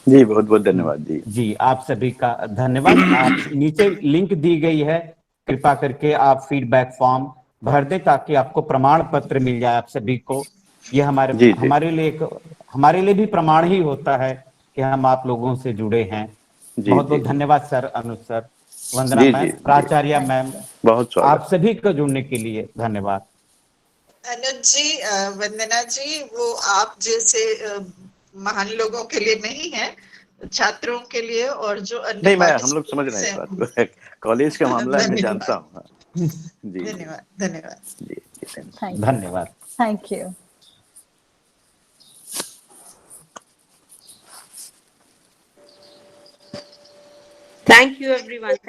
जी, बहुत बहुत धन्यवाद जी। जी, आप सभी का धन्यवाद। आप नीचे लिंक दी गई है, कृपा करके आप फीडबैक फॉर्म भर दें ताकि आपको प्रमाण पत्र मिल जाए आप सभी को। यह जी, जी। हमारे लिए भी प्रमाण ही होता है कि हम आप लोगों से जुड़े हैं। जी, बहुत जी, बहुत धन्यवाद सर, अनुज सर, वंदना जी, मैम, जी, प्राचार्य मैम, बहुत आप स्वागत। सभी को जुड़ने के लिए धन्यवाद। अनुज जी, वंदना जी, वो आप जैसे महान लोगों के लिए नहीं है, छात्रों के लिए और जो अन्य नहीं, मैं हम लोग समझ रहे हैं इस पार्टिसिपेंट्स बात को। कॉलेज का मामला है, मैं जानता धन्यवाद, हूँ। हाँ। जी, जी, धन्यवाद, धन्यवाद। जी, जी, थैंक यू। धन्यवाद। Thank you. Thank you, everyone. Thank